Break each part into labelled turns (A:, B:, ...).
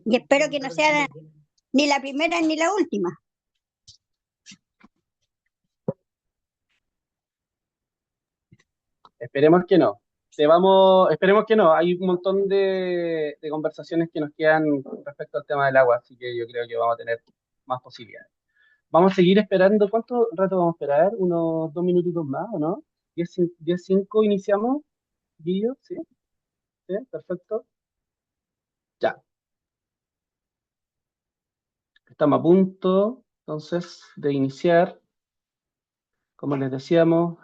A: Y espero que no sea ni la primera ni la última.
B: Esperemos que no. Esperemos que no. Hay un montón de conversaciones que nos quedan con respecto al tema del agua, así que yo creo que vamos a tener más posibilidades. Vamos a seguir esperando. ¿Cuánto rato vamos a esperar? ¿Unos 2 minutitos más o no? 10:05 iniciamos, Guillo, ¿sí? ¿Sí? Perfecto. Ya, estamos a punto, entonces, de iniciar. Como les decíamos,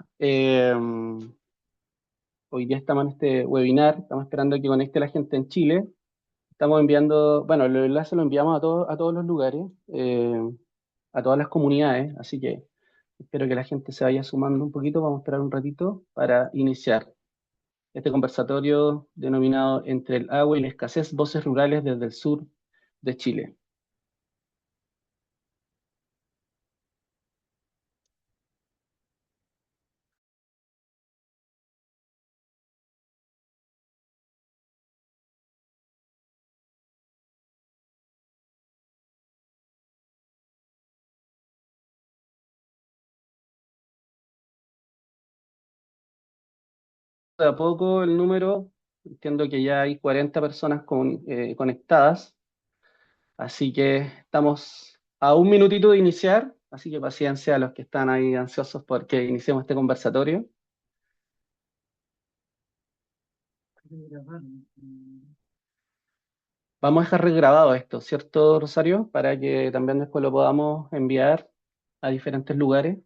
B: hoy día estamos en este webinar, estamos esperando que conecte la gente en Chile. Estamos enviando, bueno, el enlace lo enviamos a todos los lugares, a todas las comunidades, así que espero que la gente se vaya sumando un poquito. Vamos a esperar un ratito para iniciar este conversatorio denominado Entre el agua y la escasez, voces rurales desde el sur de Chile. De a poco el número, entiendo que ya hay 40 personas conectadas, así que estamos a un minutito de iniciar, así que paciencia a los que están ahí ansiosos porque iniciemos este conversatorio. Vamos a dejar regrabado esto, ¿cierto, Rosario? Para que también después lo podamos enviar a diferentes lugares.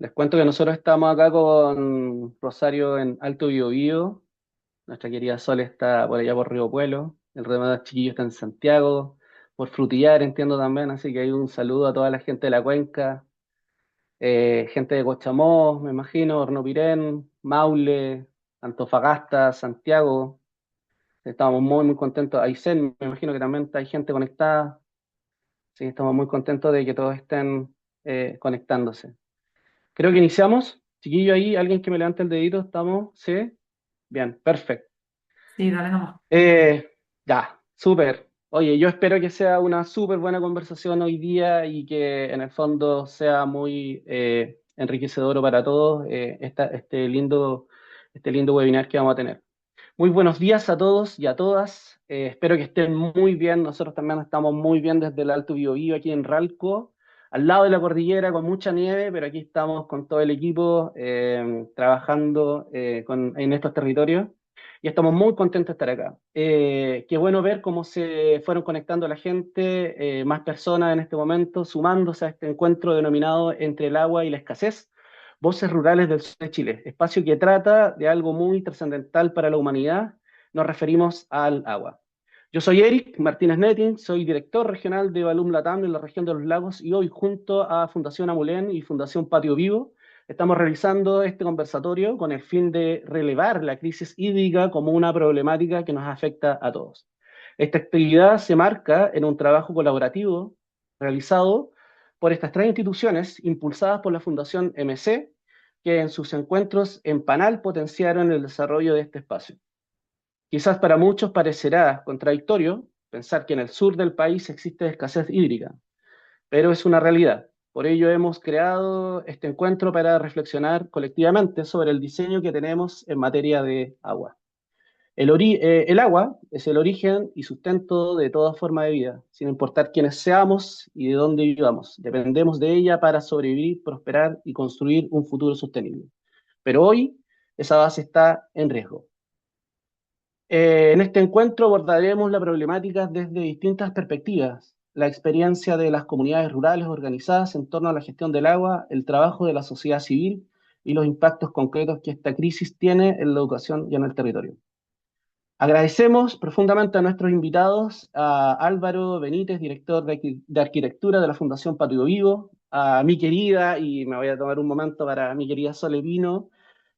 B: Les cuento que nosotros estamos acá con Rosario en Alto Biobío. Nuestra querida Sol está por allá por Río Puelo. El demás chiquillo está en Santiago. Por Frutillar, entiendo también. Así que hay un saludo a toda la gente de la cuenca. Gente de Cochamó, me imagino, Hornopirén, Maule, Antofagasta, Santiago. Estamos muy, muy contentos. Aysén, me imagino que también hay gente conectada. Sí, estamos muy contentos de que todos estén conectándose. Creo que iniciamos. Chiquillo ahí, alguien que me levante el dedito, ¿estamos? ¿Sí? Bien, perfecto.
C: Sí, dale nomás.
B: Ya, súper. Oye, yo espero que sea una súper buena conversación hoy día y que en el fondo sea muy enriquecedor para todos este lindo webinar que vamos a tener. Muy buenos días a todos y a todas. Espero que estén muy bien. Nosotros también estamos muy bien desde el Alto Biobío, aquí en Ralco, al lado de la cordillera, con mucha nieve, pero aquí estamos con todo el equipo trabajando en estos territorios y estamos muy contentos de estar acá. Qué bueno ver cómo se fueron conectando la gente, más personas en este momento, sumándose a este encuentro denominado Entre el agua y la escasez. Voces Rurales del Sur de Chile, espacio que trata de algo muy trascendental para la humanidad. Nos referimos al agua. Yo soy Eric Martínez Netting, soy director regional de Balum Latam en la región de los lagos y hoy junto a Fundación Amulén y Fundación Patio Vivo estamos realizando este conversatorio con el fin de relevar la crisis hídrica como una problemática que nos afecta a todos. Esta actividad se marca en un trabajo colaborativo realizado por estas tres instituciones impulsadas por la Fundación MC, que en sus encuentros en Panal potenciaron el desarrollo de este espacio. Quizás para muchos parecerá contradictorio pensar que en el sur del país existe escasez hídrica, pero es una realidad. Por ello hemos creado este encuentro para reflexionar colectivamente sobre el diseño que tenemos en materia de agua. El agua es el origen y sustento de toda forma de vida, sin importar quiénes seamos y de dónde vivamos. Dependemos de ella para sobrevivir, prosperar y construir un futuro sostenible. Pero hoy esa base está en riesgo. En este encuentro abordaremos la problemática desde distintas perspectivas: la experiencia de las comunidades rurales organizadas en torno a la gestión del agua, el trabajo de la sociedad civil y los impactos concretos que esta crisis tiene en la educación y en el territorio. Agradecemos profundamente a nuestros invitados, a Álvaro Benítez, director de Arquitectura de la Fundación Patio Vivo, a mi querida, y me voy a tomar un momento para mi querida Sole Pino,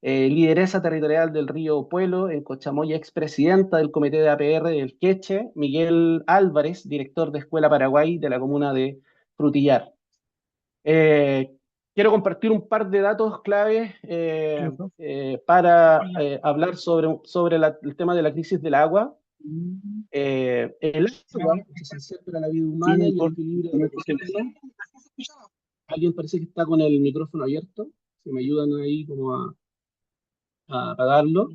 B: lideresa territorial del Río Puelo en Cochamoya, expresidenta del Comité de APR del Queche, Miguel Álvarez, director de Escuela Paraguay de la comuna de Frutillar. Eh, Quiero compartir un par de datos claves para hablar sobre el tema de la crisis del agua. El agua es esencial para la vida humana y el equilibrio del ecosistema. Alguien parece que está con el micrófono abierto. Si me ayudan ahí como a apagarlo.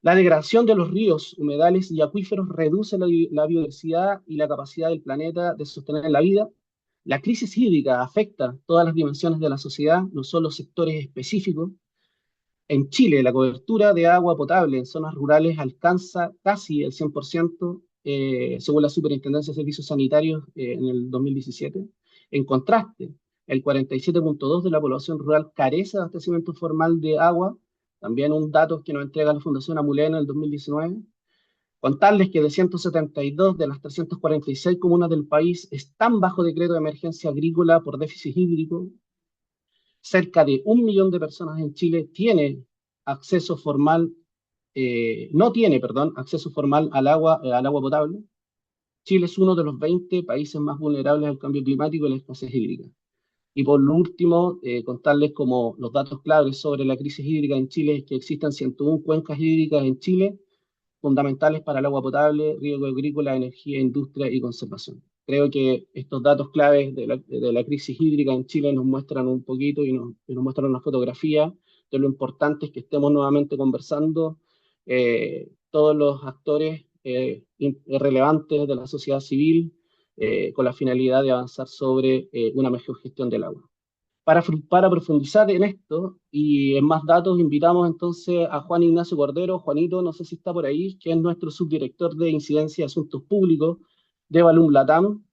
B: La degradación de los ríos, humedales y acuíferos reduce la biodiversidad y la capacidad del planeta de sostener la vida. La crisis hídrica afecta todas las dimensiones de la sociedad, no solo sectores específicos. En Chile, la cobertura de agua potable en zonas rurales alcanza casi el 100%, según la Superintendencia de Servicios Sanitarios en el 2017. En contraste, el 47,2% de la población rural carece de abastecimiento formal de agua, también un dato que nos entrega la Fundación Amulena en el 2019. Contarles que de 172 de las 346 comunas del país están bajo decreto de emergencia agrícola por déficit hídrico. Cerca de 1 millón de personas en Chile acceso formal, no tiene, perdón, acceso formal al agua potable. Chile es uno de los 20 países más vulnerables al cambio climático y la escasez hídrica. Y por lo último, contarles como los datos claves sobre la crisis hídrica en Chile es que existen 101 cuencas hídricas en Chile, fundamentales para el agua potable, riego agrícola, energía, industria y conservación. Creo que estos datos claves de la crisis hídrica en Chile nos muestran un poquito y nos muestran una fotografía de lo importante es que estemos nuevamente conversando todos los actores relevantes de la sociedad civil con la finalidad de avanzar sobre una mejor gestión del agua. Para profundizar en esto y en más datos, invitamos entonces a Juan Ignacio Cordero. Juanito, no sé si está por ahí, que es nuestro subdirector de Incidencia y Asuntos Públicos de Balum Latam,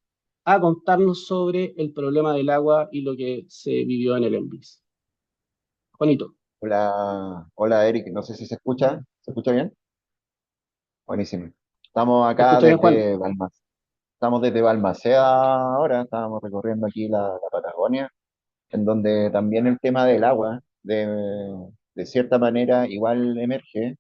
B: a contarnos sobre el problema del agua y lo que se vivió en el ENVIS. Juanito,
C: Hola, hola Eric, no sé si se escucha bien? Buenísimo. Estamos
B: ¿te
C: acá
B: escucha bien, Juan?
C: Estamos desde Balmaceda ahora, estábamos recorriendo aquí la Patagonia, en donde también el tema del agua, de cierta manera, igual emerge,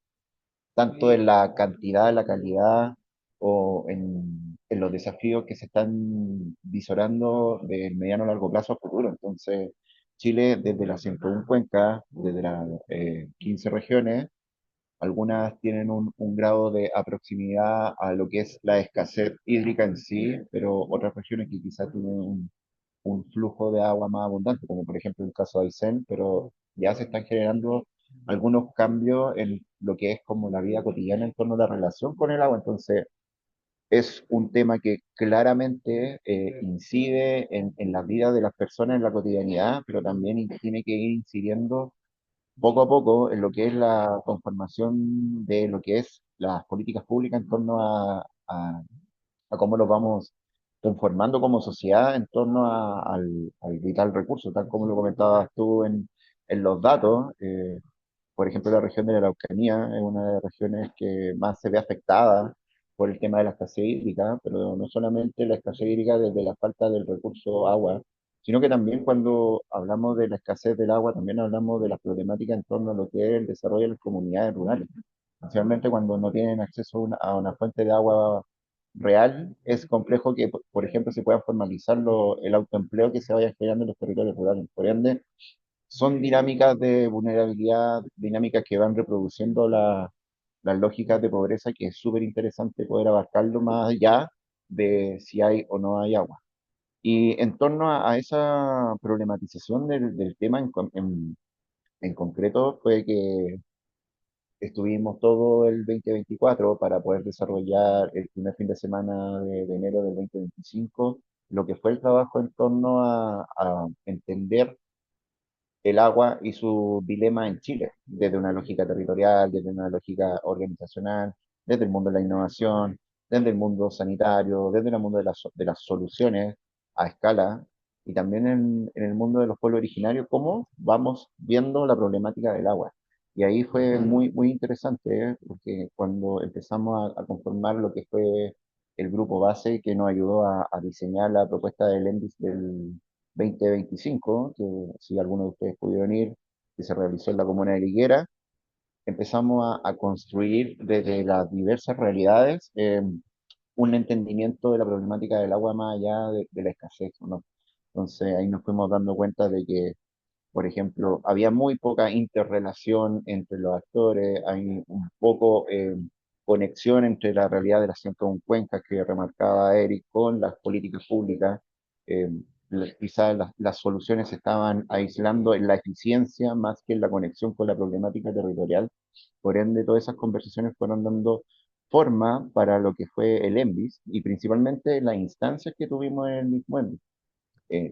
C: tanto en la cantidad, en la calidad o en los desafíos que se están visorando de mediano a largo plazo a futuro. Entonces, Chile, desde las 101 cuencas, desde las 15 regiones, algunas tienen un grado de aproximidad a lo que es la escasez hídrica en sí, pero otras regiones que quizás tienen un flujo de agua más abundante, como por ejemplo el caso de Aysén, pero ya se están generando algunos cambios en lo que es como la vida cotidiana en torno a la relación con el agua. Entonces, es un tema que claramente incide en la vida de las personas en la cotidianidad, pero también tiene que ir incidiendo poco a poco en lo que es la conformación de lo que es las políticas públicas en torno a cómo los vamos conformando como sociedad en torno al vital recurso, tal como lo comentabas tú en los datos. Por ejemplo, la región de la Araucanía es una de las regiones que más se ve afectada por el tema de la escasez hídrica, pero no solamente la escasez hídrica desde la falta del recurso agua, sino que también cuando hablamos de la escasez del agua, también hablamos de las problemáticas en torno a lo que es el desarrollo de las comunidades rurales. Especialmente cuando no tienen acceso a una fuente de agua real, es complejo que, por ejemplo, se pueda formalizar el autoempleo que se vaya creando en los territorios rurales. Por ende, son dinámicas de vulnerabilidad, dinámicas que van reproduciendo las lógicas de pobreza, que es súper interesante poder abarcarlo más allá de si hay o no hay agua. Y en torno a esa problematización del tema en concreto, fue que estuvimos todo el 2024 para poder desarrollar el primer fin de semana de enero del 2025, lo que fue el trabajo en torno a entender el agua y su dilema en Chile, desde una lógica territorial, desde una lógica organizacional, desde el mundo de la innovación, desde el mundo sanitario, desde el mundo de las soluciones a escala y también en el mundo de los pueblos originarios, cómo vamos viendo la problemática del agua. Y ahí fue muy interesante, porque cuando empezamos a conformar lo que fue el grupo base que nos ayudó a diseñar la propuesta del ENDIS del 2025, que si alguno de ustedes pudieron ir, que se realizó en la comuna de Liguera, empezamos a construir desde las diversas realidades un entendimiento de la problemática del agua más allá de la escasez, ¿no? Entonces ahí nos fuimos dando cuenta de que, por ejemplo, había muy poca interrelación entre los actores, hay un poco conexión entre la realidad de las 101 cuencas que remarcaba Eric con las políticas públicas. Eh, Quizás las soluciones se estaban aislando en la eficiencia más que en la conexión con la problemática territorial. Por ende, todas esas conversaciones fueron dando forma para lo que fue el ENVIS y principalmente las instancias que tuvimos en el mismo ENVIS.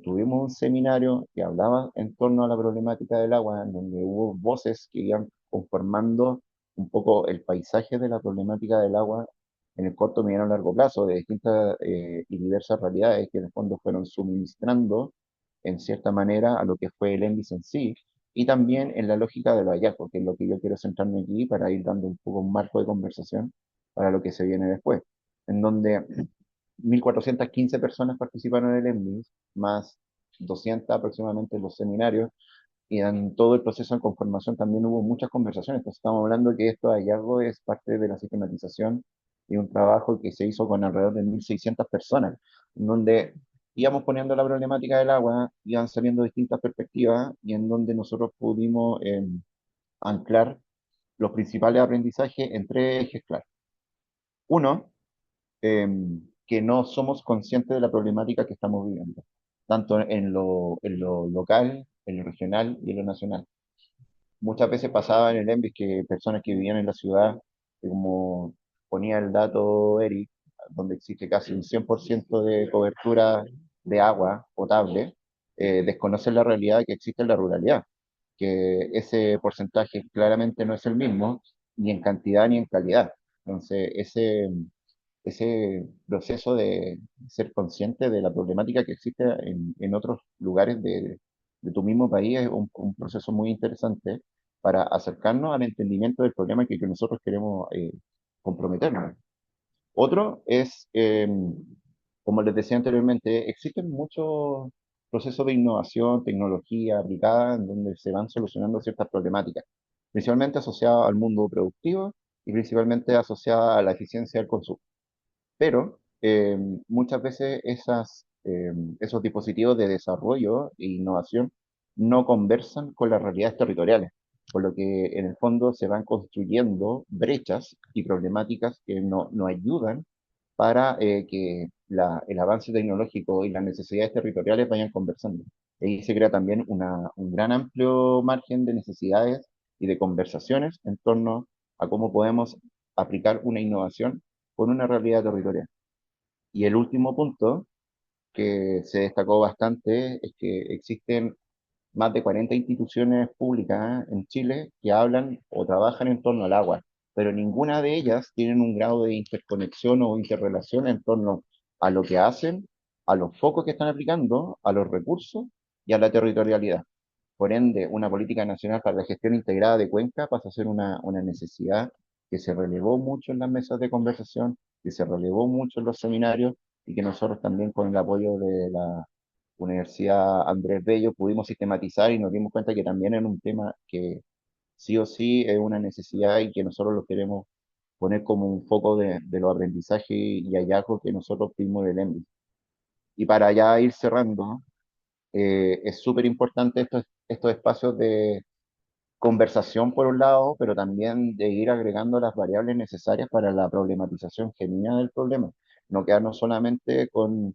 C: Tuvimos un seminario que hablaba en torno a la problemática del agua, en donde hubo voces que iban conformando un poco el paisaje de la problemática del agua en el corto, mediano y largo plazo, de distintas y diversas realidades que en el fondo fueron suministrando en cierta manera a lo que fue el ENVIS en sí, y también en la lógica de los hallazgos, que es lo que yo quiero centrarme aquí para ir dando un poco un marco de conversación para lo que se viene después, en donde 1.415 personas participaron en el ENVIS, más 200 aproximadamente en los seminarios, y en todo el proceso de conformación también hubo muchas conversaciones. Entonces estamos hablando que esto de hallazgo es parte de la sistematización y un trabajo que se hizo con alrededor de 1.600 personas, en donde íbamos poniendo la problemática del agua, iban saliendo distintas perspectivas y en donde nosotros pudimos anclar los principales aprendizajes en tres ejes claros. Uno, que no somos conscientes de la problemática que estamos viviendo, tanto en lo local, en lo regional y en lo nacional. Muchas veces pasaba en el ENVIS que personas que vivían en la ciudad, como ponía el dato Eric, donde existe casi un 100% de cobertura de agua potable, desconocen la realidad que existe en la ruralidad, que ese porcentaje claramente no es el mismo, ni en cantidad ni en calidad. Entonces, ese proceso de ser consciente de la problemática que existe en otros lugares de tu mismo país es un proceso muy interesante para acercarnos al entendimiento del problema que nosotros queremos comprometernos. Otro es, como les decía anteriormente, existen muchos procesos de innovación, tecnología aplicada, en donde se van solucionando ciertas problemáticas, principalmente asociadas al mundo productivo y principalmente asociadas a la eficiencia del consumo. Pero muchas veces esos dispositivos de desarrollo e innovación no conversan con las realidades territoriales, por lo que en el fondo se van construyendo brechas y problemáticas que no ayudan para que el avance tecnológico y las necesidades territoriales vayan conversando. Y se crea también un gran amplio margen de necesidades y de conversaciones en torno a cómo podemos aplicar una innovación con una realidad territorial. Y el último punto que se destacó bastante es que existen más de 40 instituciones públicas en Chile que hablan o trabajan en torno al agua, pero ninguna de ellas tienen un grado de interconexión o interrelación en torno a lo que hacen, a los focos que están aplicando, a los recursos y a la territorialidad. Por ende, una política nacional para la gestión integrada de cuenca pasa a ser una necesidad que se relevó mucho en las mesas de conversación, que se relevó mucho en los seminarios y que nosotros también con el apoyo de la Universidad Andrés Bello pudimos sistematizar y nos dimos cuenta que también era un tema que sí o sí es una necesidad y que nosotros lo queremos poner como un foco de los aprendizajes y hallazgos que nosotros tuvimos del ENVI. Y para ya ir cerrando, es súper importante estos espacios de conversación por un lado, pero también de ir agregando las variables necesarias para la problematización genuina del problema. No quedarnos solamente con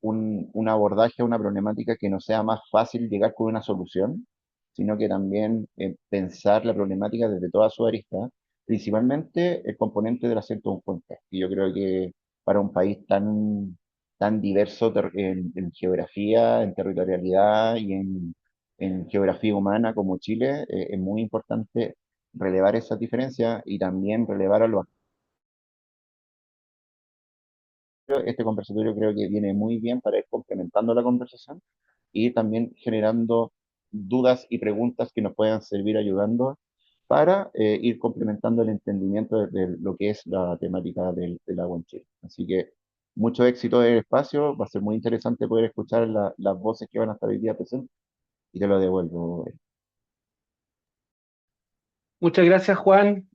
C: un abordaje a una problemática que no sea más fácil llegar con una solución, sino que también pensar la problemática desde toda su arista, principalmente el componente del acento de un puente. Y yo creo que para un país tan diverso en geografía, en territorialidad y en geografía humana como Chile, es muy importante relevar esas diferencias y también relevar a los. Este conversatorio creo que viene muy bien para ir complementando la conversación y también generando dudas y preguntas que nos puedan servir ayudando para ir complementando el entendimiento de lo que es la temática del agua en Chile. Así que mucho éxito en el espacio, va a ser muy interesante poder escuchar las voces que van a estar hoy día presentes y te lo devuelvo.
B: Muchas gracias, Juan,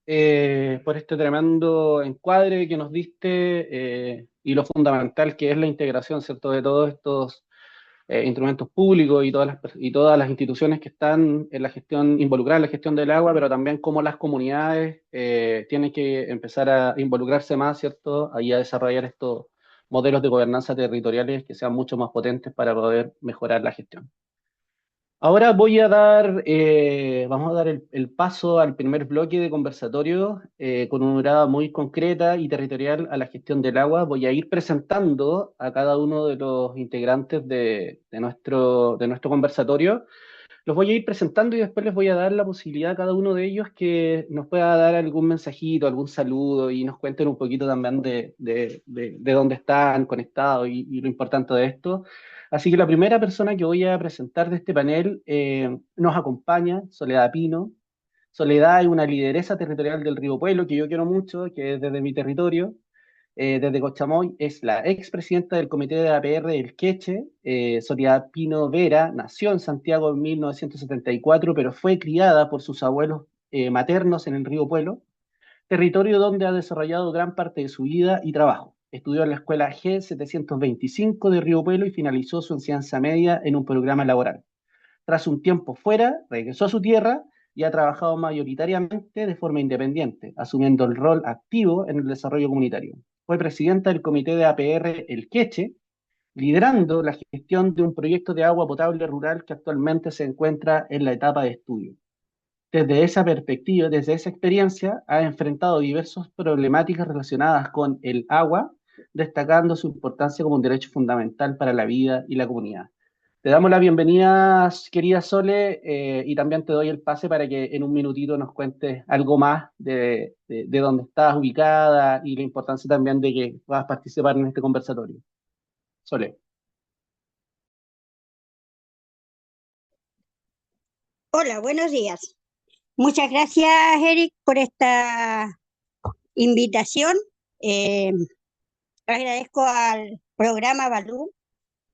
B: por este tremendo encuadre que nos diste y lo fundamental que es la integración, ¿cierto?, de todos estos instrumentos públicos y todas las instituciones que están en la gestión, involucradas en la gestión del agua, pero también cómo las comunidades tienen que empezar a involucrarse más, ¿cierto? Ahí a desarrollar estos modelos de gobernanza territoriales que sean mucho más potentes para poder mejorar la gestión. Ahora vamos a dar el paso al primer bloque de conversatorio con una mirada muy concreta y territorial a la gestión del agua. Voy a ir presentando a cada uno de los integrantes de nuestro conversatorio. Los voy a ir presentando y después les voy a dar la posibilidad a cada uno de ellos que nos pueda dar algún mensajito, algún saludo y nos cuenten un poquito también de dónde están conectados y lo importante de esto. Así que la primera persona que voy a presentar de este panel nos acompaña, Soledad Pino. Soledad es una lideresa territorial del Río Pueblo que yo quiero mucho, que es desde mi territorio, desde Cochamoy, es la expresidenta del comité de APR del Queche. Soledad Pino Vera nació en Santiago en 1974, pero fue criada por sus abuelos maternos en el Río Pueblo, territorio donde ha desarrollado gran parte de su vida y trabajo. Estudió en la escuela G725 de Río Pueblo y finalizó su enseñanza media en un programa laboral. Tras un tiempo fuera, regresó a su tierra y ha trabajado mayoritariamente de forma independiente, asumiendo el rol activo en el desarrollo comunitario. Fue presidenta del comité de APR El Queche, liderando la gestión de un proyecto de agua potable rural que actualmente se encuentra en la etapa de estudio. Desde esa perspectiva, desde esa experiencia, ha enfrentado diversas problemáticas relacionadas con el agua, destacando su importancia como un derecho fundamental para la vida y la comunidad. Te damos la bienvenida, querida Sole, y también te doy el pase para que en un minutito nos cuentes algo más de dónde estás ubicada y la importancia también de que puedas participar en este conversatorio. Sole.
A: Hola, buenos días. Muchas gracias, Eric, por esta invitación. Eh, Agradezco al programa Balú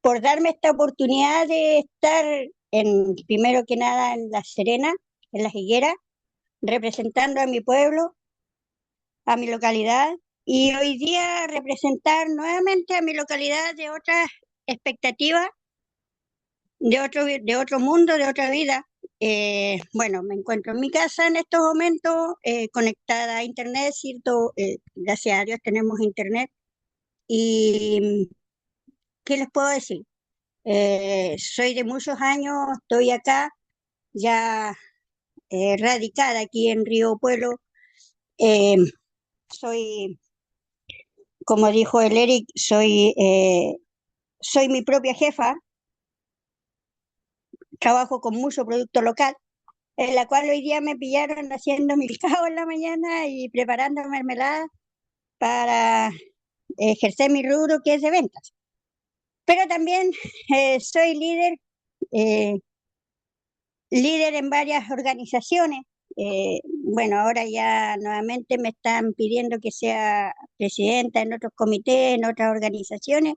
A: por darme esta oportunidad de estar primero que nada en La Serena, en La Higuera, representando a mi pueblo, a mi localidad, y hoy día representar nuevamente a mi localidad de otras expectativas, de otro mundo, de otra vida. Bueno, me encuentro en mi casa en estos momentos, conectada a internet, ¿cierto? Gracias a Dios tenemos internet. ¿Y qué les puedo decir? Soy de muchos años, estoy acá, ya radicada aquí en Río Pueblo. Eh, Soy, como dijo el Eric, soy mi propia jefa, trabajo con mucho producto local, en la cual hoy día me pillaron haciendo milcao en la mañana y preparando mermelada para ejercer mi rubro que es de ventas. Pero también soy eh, líder en varias organizaciones. Bueno, ahora ya nuevamente me están pidiendo que sea presidenta en otros comités, en otras organizaciones,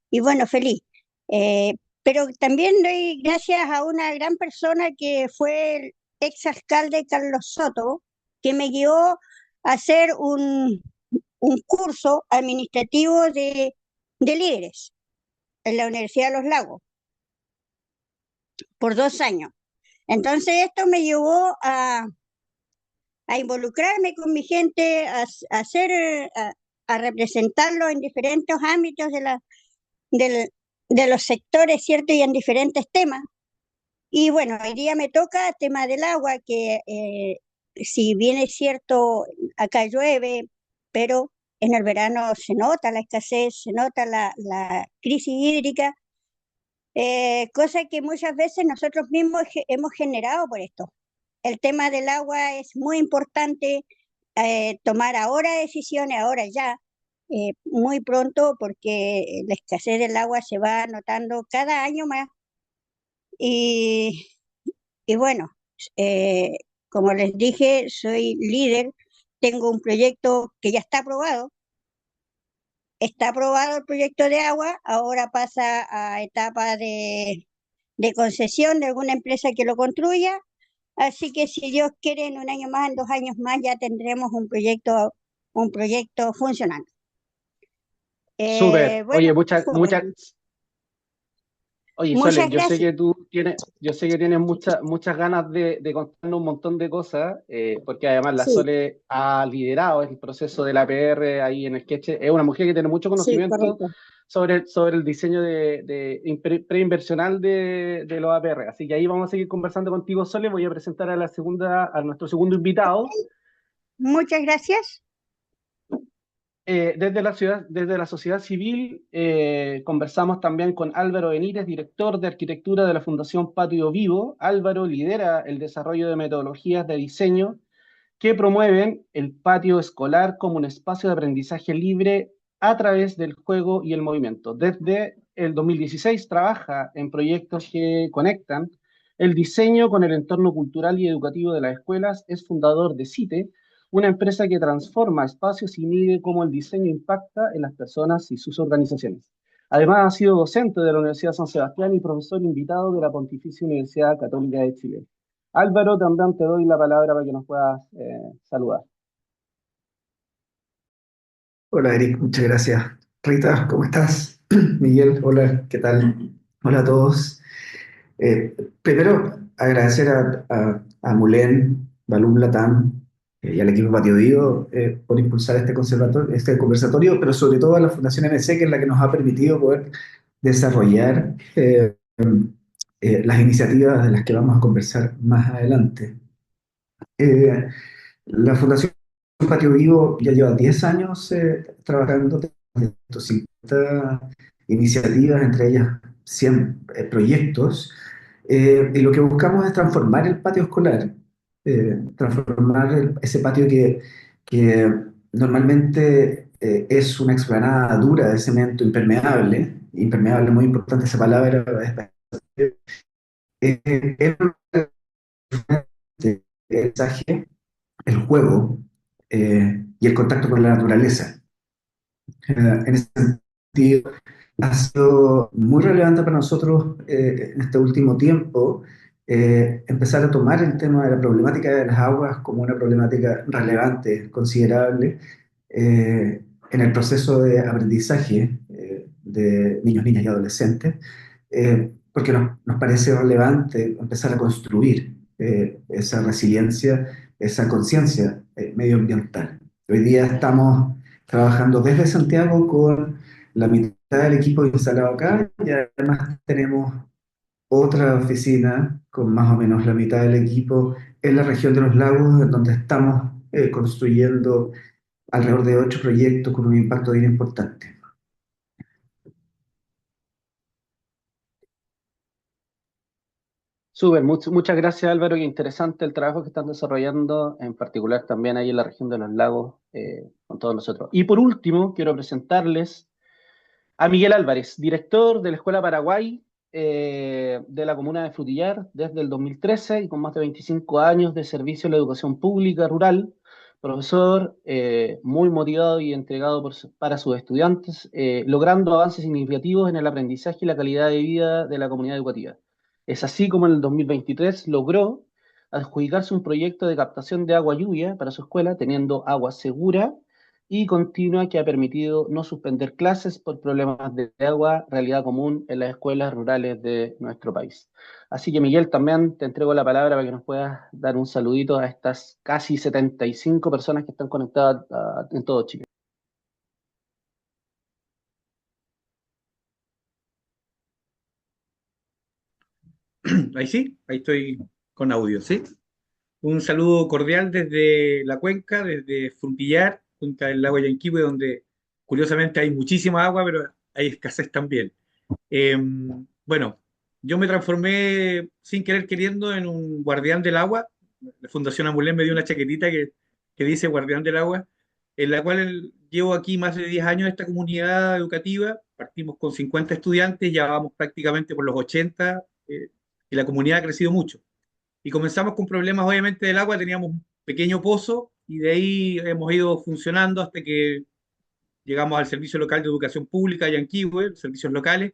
A: y bueno, feliz. Pero también doy gracias a una gran persona que fue el ex alcalde Carlos Soto, que me guió a hacer un curso administrativo de líderes en la Universidad de los Lagos por 2 años. Entonces esto me llevó a involucrarme con mi gente, a representarlo en diferentes ámbitos del- de los sectores, ¿cierto? Y en diferentes temas. Y bueno, hoy día me toca el tema del agua, que si bien es cierto, acá llueve, pero en el verano se nota la escasez, se nota la crisis hídrica, cosa que muchas veces nosotros mismos hemos generado por esto. El tema del agua es muy importante, tomar ahora decisiones, ahora ya, muy pronto, porque la escasez del agua se va notando cada año más. Y, y bueno, eh, como les dije, soy líder, tengo un proyecto que ya está aprobado el proyecto de agua, ahora pasa a etapa de concesión de alguna empresa que lo construya. Así que si Dios quiere, en un año más, en 2 años más, ya tendremos un proyecto funcionando.
B: Súper.
A: Bueno,
B: Oye, muchas, muchas, Oye, Sole,
A: Muchas gracias.
B: yo sé que tienes muchas ganas de contarnos un montón de cosas, porque además la
A: Sí,
B: Sole ha liderado el proceso de la PR ahí en el Queche. Es una mujer que tiene mucho
A: sí,
B: conocimiento
A: correcto.
B: sobre el diseño preinversional de los APR. Así que ahí vamos a seguir conversando contigo, Sole. Voy a presentar a nuestro segundo
A: Ok,
B: invitado.
A: muchas gracias.
B: Desde la sociedad civil, conversamos también con Álvaro Benítez, director de arquitectura de la Fundación Patio Vivo. Álvaro lidera el desarrollo de metodologías de diseño que promueven el patio escolar como un espacio de aprendizaje libre a través del juego y el movimiento. Desde el 2016 trabaja en proyectos que conectan el diseño con el entorno cultural y educativo de las escuelas. Es fundador de CITE, una empresa que transforma espacios y mide cómo el diseño impacta en las personas y sus organizaciones. Además, ha sido docente de la Universidad San Sebastián y profesor invitado de la Pontificia Universidad Católica de Chile. Álvaro, también te doy la palabra para que nos puedas saludar.
D: Hola Eric, muchas gracias. Rita, ¿cómo estás? Miguel, hola, ¿qué tal? Hola a todos. Eh, Primero, agradecer a Mulén, Balum Latam y al equipo Patio Vivo por impulsar este conversatorio, pero sobre todo a la Fundación MC, que es la que nos ha permitido poder desarrollar las iniciativas de las que vamos a conversar más adelante. Eh, la Fundación Patio Vivo ya lleva 10 años trabajando en 150 iniciativas, entre ellas 100 proyectos, y lo que buscamos es transformar el patio escolar, transformar ese patio que normalmente es una explanada dura de cemento impermeable, impermeable, muy importante esa palabra, es un mensaje, el juego y el contacto con la naturaleza. En ese sentido, ha sido muy relevante para nosotros en este último tiempo empezar a tomar el tema de la problemática de las aguas como una problemática relevante, considerable, en el proceso de aprendizaje de niños, niñas y adolescentes, porque nos parece relevante empezar a construir esa resiliencia, esa conciencia medioambiental. Hoy día estamos trabajando desde Santiago con la mitad del equipo instalado acá y además tenemos otra oficina con más o menos la mitad del equipo en la región de los lagos, en donde estamos construyendo alrededor de 8 proyectos con un impacto bien importante.
B: Súper, muchas gracias Álvaro, qué interesante el trabajo que están desarrollando, en particular también ahí en la región de los lagos, con todos nosotros. Y por último, quiero presentarles a Miguel Álvarez, director de la Escuela Paraguay de la comuna de Frutillar desde el 2013 y con más de 25 años de servicio en la educación pública rural, profesor muy motivado y entregado para sus estudiantes, logrando avances significativos en el aprendizaje y la calidad de vida de la comunidad educativa. Es así como en el 2023 logró adjudicarse un proyecto de captación de agua lluvia para su escuela, teniendo agua segura y continua que ha permitido no suspender clases por problemas de agua, realidad común en las escuelas rurales de nuestro país. Así que Miguel, también te entrego la palabra para que nos puedas dar un saludito a estas casi 75 personas que están conectadas en todo Chile.
E: Ahí sí, ahí estoy con audio, ¿sí? Un saludo cordial desde la cuenca, desde Frutillar, cuenca del lago Yanquihue, donde curiosamente hay muchísima agua, pero hay escasez también. Eh, bueno, yo me transformé sin querer queriendo en un guardián del agua. La Fundación Amulén me dio una chaquetita que dice guardián del agua, en la cual llevo aquí más de 10 años esta comunidad educativa. Partimos con 50 estudiantes, ya vamos prácticamente por los 80 y la comunidad ha crecido mucho. Y comenzamos con problemas obviamente del agua, teníamos un pequeño pozo y de ahí hemos ido funcionando hasta que llegamos al Servicio Local de Educación Pública, Yanquihue, servicios locales,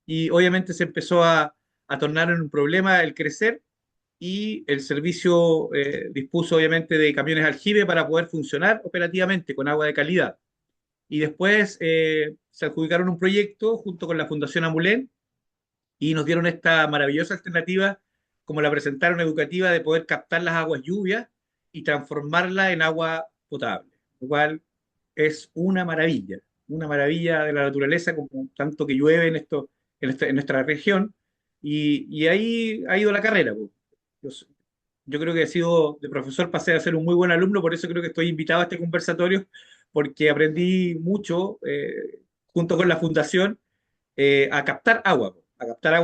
E: y obviamente se empezó a tornar en un problema el crecer y el servicio dispuso obviamente de camiones aljibe para poder funcionar operativamente con agua de calidad. Y después se adjudicaron un proyecto junto con la Fundación Amulén y nos dieron esta maravillosa alternativa, como la presentaron educativa, de poder captar las aguas lluvias y transformarla en agua potable, lo cual es una maravilla de la naturaleza, como tanto que llueve en nuestra región, y ahí ha ido la carrera. Po. Yo, yo creo que he sido de profesor, pasé a ser un muy buen alumno, por eso creo que estoy invitado a este conversatorio, porque aprendí mucho junto con la fundación a captar agua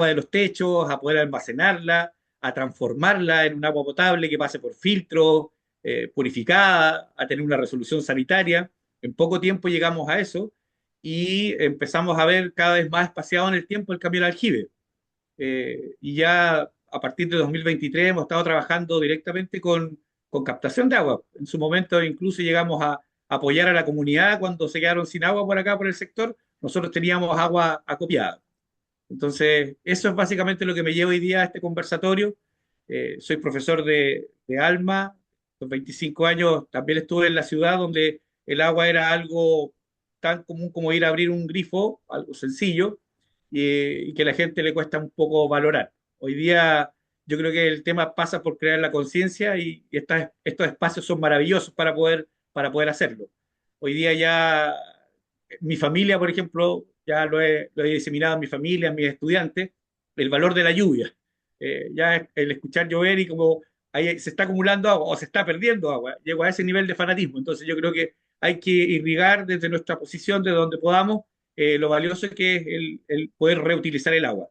E: de los techos, a poder almacenarla, a transformarla en un agua potable que pase por filtros, purificada, a tener una resolución sanitaria. En poco tiempo llegamos a eso y empezamos a ver cada vez más espaciado en el tiempo el cambio del aljibe. Y ya a partir de 2023 hemos estado trabajando directamente con captación de agua. En su momento incluso llegamos a apoyar a la comunidad cuando se quedaron sin agua por acá, por el sector. Nosotros teníamos agua acopiada. Entonces, eso es básicamente lo que me lleva hoy día a este conversatorio. Soy profesor de Alma, los 25 años también estuve en la ciudad donde el agua era algo tan común como ir a abrir un grifo, algo sencillo, y que a la gente le cuesta un poco valorar. Hoy día yo creo que el tema pasa por crear la conciencia y estos espacios son maravillosos para poder hacerlo. Hoy día ya mi familia, por ejemplo, ya lo he diseminado en mi familia, en mis estudiantes, el valor de la lluvia. Ya el escuchar llover y como ahí se está acumulando agua o se está perdiendo agua, llego a ese nivel de fanatismo. Entonces yo creo que hay que irrigar desde nuestra posición, de donde podamos, lo valioso que es el poder reutilizar el agua.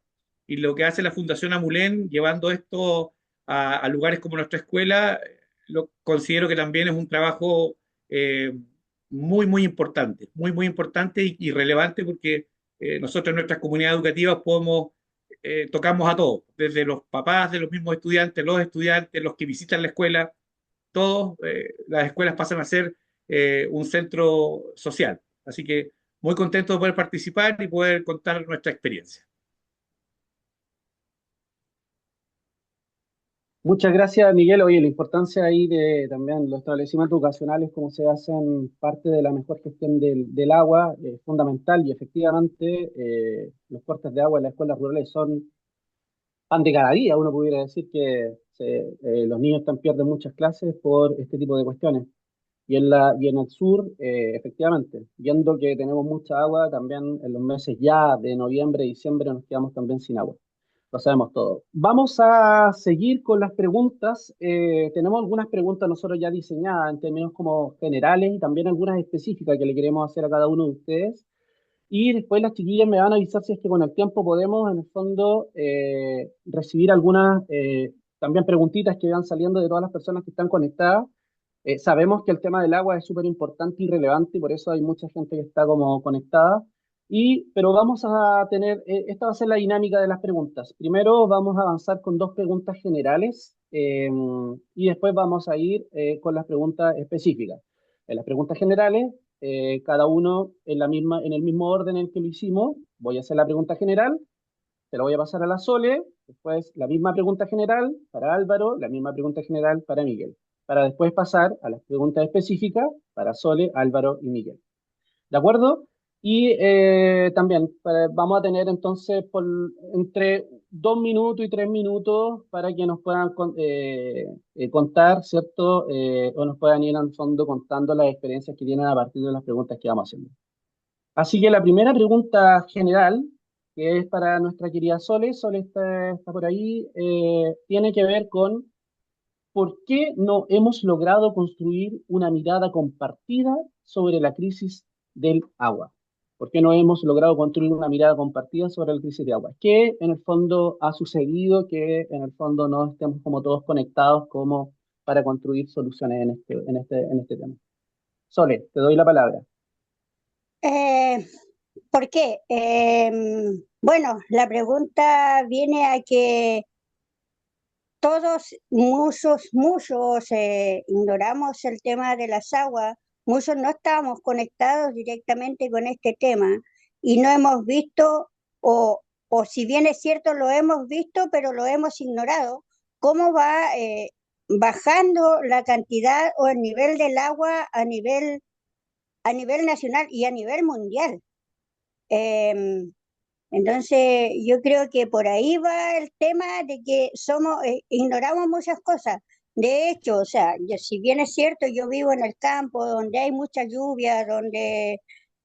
E: Y lo que hace la Fundación Amulén, llevando esto a lugares como nuestra escuela, lo considero que también es un trabajo muy importante y relevante porque nosotros en nuestras comunidades educativas tocamos a todos, desde los papás de los mismos estudiantes, los que visitan la escuela, todos, las escuelas pasan a ser un centro social. Así que muy contento de poder participar y poder contar nuestra experiencia.
B: Muchas gracias, Miguel. Oye, la importancia ahí de también los establecimientos educacionales, cómo se hacen parte de la mejor gestión del agua, es fundamental y efectivamente los cortes de agua en las escuelas rurales son pan de cada día. Uno pudiera decir que los niños pierden muchas clases por este tipo de cuestiones. Y en el sur, efectivamente, viendo que tenemos mucha agua, también en los meses ya de noviembre, diciembre nos quedamos también sin agua. Lo sabemos todo. Vamos a seguir con las preguntas. Tenemos algunas preguntas nosotros ya diseñadas en términos como generales y también algunas específicas que le queremos hacer a cada uno de ustedes. Y después las chiquillas me van a avisar si es que con el tiempo podemos, en el fondo, recibir algunas también preguntitas que van saliendo de todas las personas que están conectadas. Sabemos que el tema del agua es súper importante y relevante, y por eso hay mucha gente que está como conectada. Pero vamos a tener, esta va a ser la dinámica de las preguntas. Primero vamos a avanzar con dos preguntas generales y después vamos a ir con las preguntas específicas. En las preguntas generales, cada uno en el mismo orden en que lo hicimos, voy a hacer la pregunta general, te la voy a pasar a la Sole, después la misma pregunta general para Álvaro, la misma pregunta general para Miguel, para después pasar a las preguntas específicas para Sole, Álvaro y Miguel. ¿De acuerdo? Y también vamos a tener entonces entre 2 minutos y 3 minutos para que nos puedan contar, ¿cierto? O nos puedan ir al fondo contando las experiencias que tienen a partir de las preguntas que vamos haciendo. Así que la primera pregunta general, que es para nuestra querida Sole, Sole está por ahí, tiene que ver con ¿por qué no hemos logrado construir una mirada compartida sobre la crisis del agua? ¿Por qué no hemos logrado construir una mirada compartida sobre la crisis de agua? ¿Qué en el fondo ha sucedido que en el fondo no estemos como todos conectados como para construir soluciones en este tema? Sole, te doy la palabra.
A: ¿Por qué? Bueno, la pregunta viene a que todos, muchos ignoramos el tema de las aguas, muchos no estamos conectados directamente con este tema y no hemos visto, o si bien es cierto, lo hemos visto, pero lo hemos ignorado, cómo va bajando la cantidad o el nivel del agua a nivel nacional y a nivel mundial. Entonces, yo creo que por ahí va el tema de que ignoramos muchas cosas. De hecho, o sea, si bien es cierto, yo vivo en el campo, donde hay mucha lluvia, donde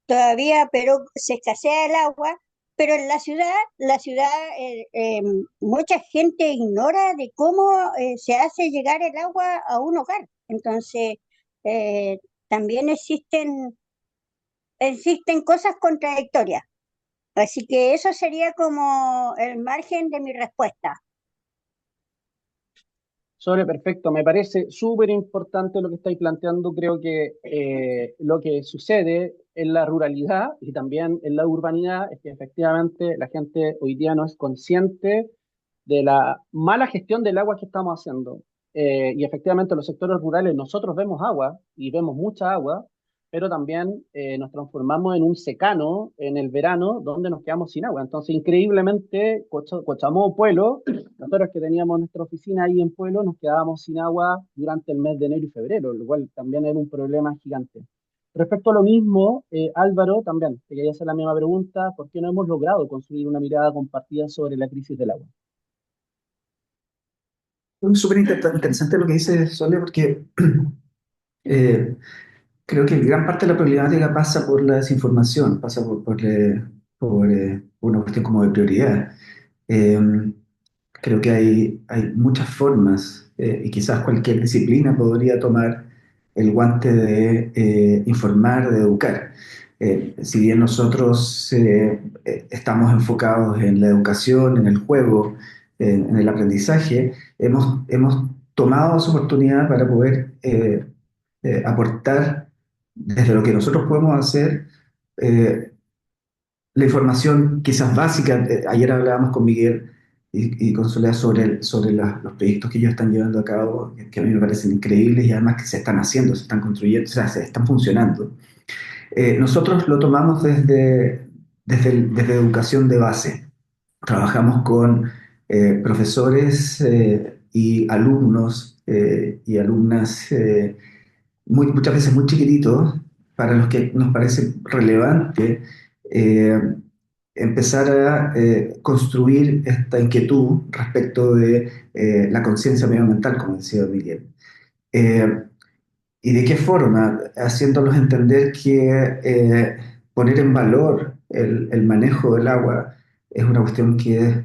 A: todavía, pero se escasea el agua, pero en la ciudad, mucha gente ignora de cómo se hace llegar el agua a un hogar. Entonces, eh, también existen cosas contradictorias. Así que eso sería como el margen de mi respuesta.
B: Perfecto, me parece súper importante lo que estáis planteando. Creo que lo que sucede en la ruralidad y también en la urbanidad es que efectivamente la gente hoy día no es consciente de la mala gestión del agua que estamos haciendo. Y efectivamente en los sectores rurales nosotros vemos agua y vemos mucha agua, pero también nos transformamos en un secano en el verano donde nos quedamos sin agua. Entonces, increíblemente, Cochamó, Pueblo, nosotros que teníamos nuestra oficina ahí en Pueblo, nos quedábamos sin agua durante el mes de enero y febrero, lo cual también era un problema gigante. Respecto a lo mismo, Álvaro, también te quería hacer la misma pregunta: ¿por qué no hemos logrado construir una mirada compartida sobre la crisis del agua?
D: Es súper interesante lo que dice Sole, porque eh, creo que gran parte de la problemática pasa por la desinformación, pasa por una cuestión como de prioridad. Eh, Creo que hay muchas formas y quizás cualquier disciplina podría tomar el guante de informar, de educar. Si bien nosotros estamos enfocados en la educación, en el juego, en el aprendizaje, hemos tomado esa oportunidad para poder aportar desde lo que nosotros podemos hacer eh, la información quizás básica. Ayer hablábamos con Miguel y con Soledad sobre los proyectos que ellos están llevando a cabo, que a mí me parecen increíbles y además que se están haciendo, se están construyendo, o sea, se están funcionando. Nosotros lo tomamos desde educación de base. Trabajamos con profesores y alumnos y alumnas muchas veces muy chiquititos, para los que nos parece relevante eh, empezar a construir esta inquietud respecto de la conciencia medioambiental, como decía Miguel. Eh, ¿Y de qué forma? Haciéndolos entender que poner en valor el manejo del agua es una cuestión que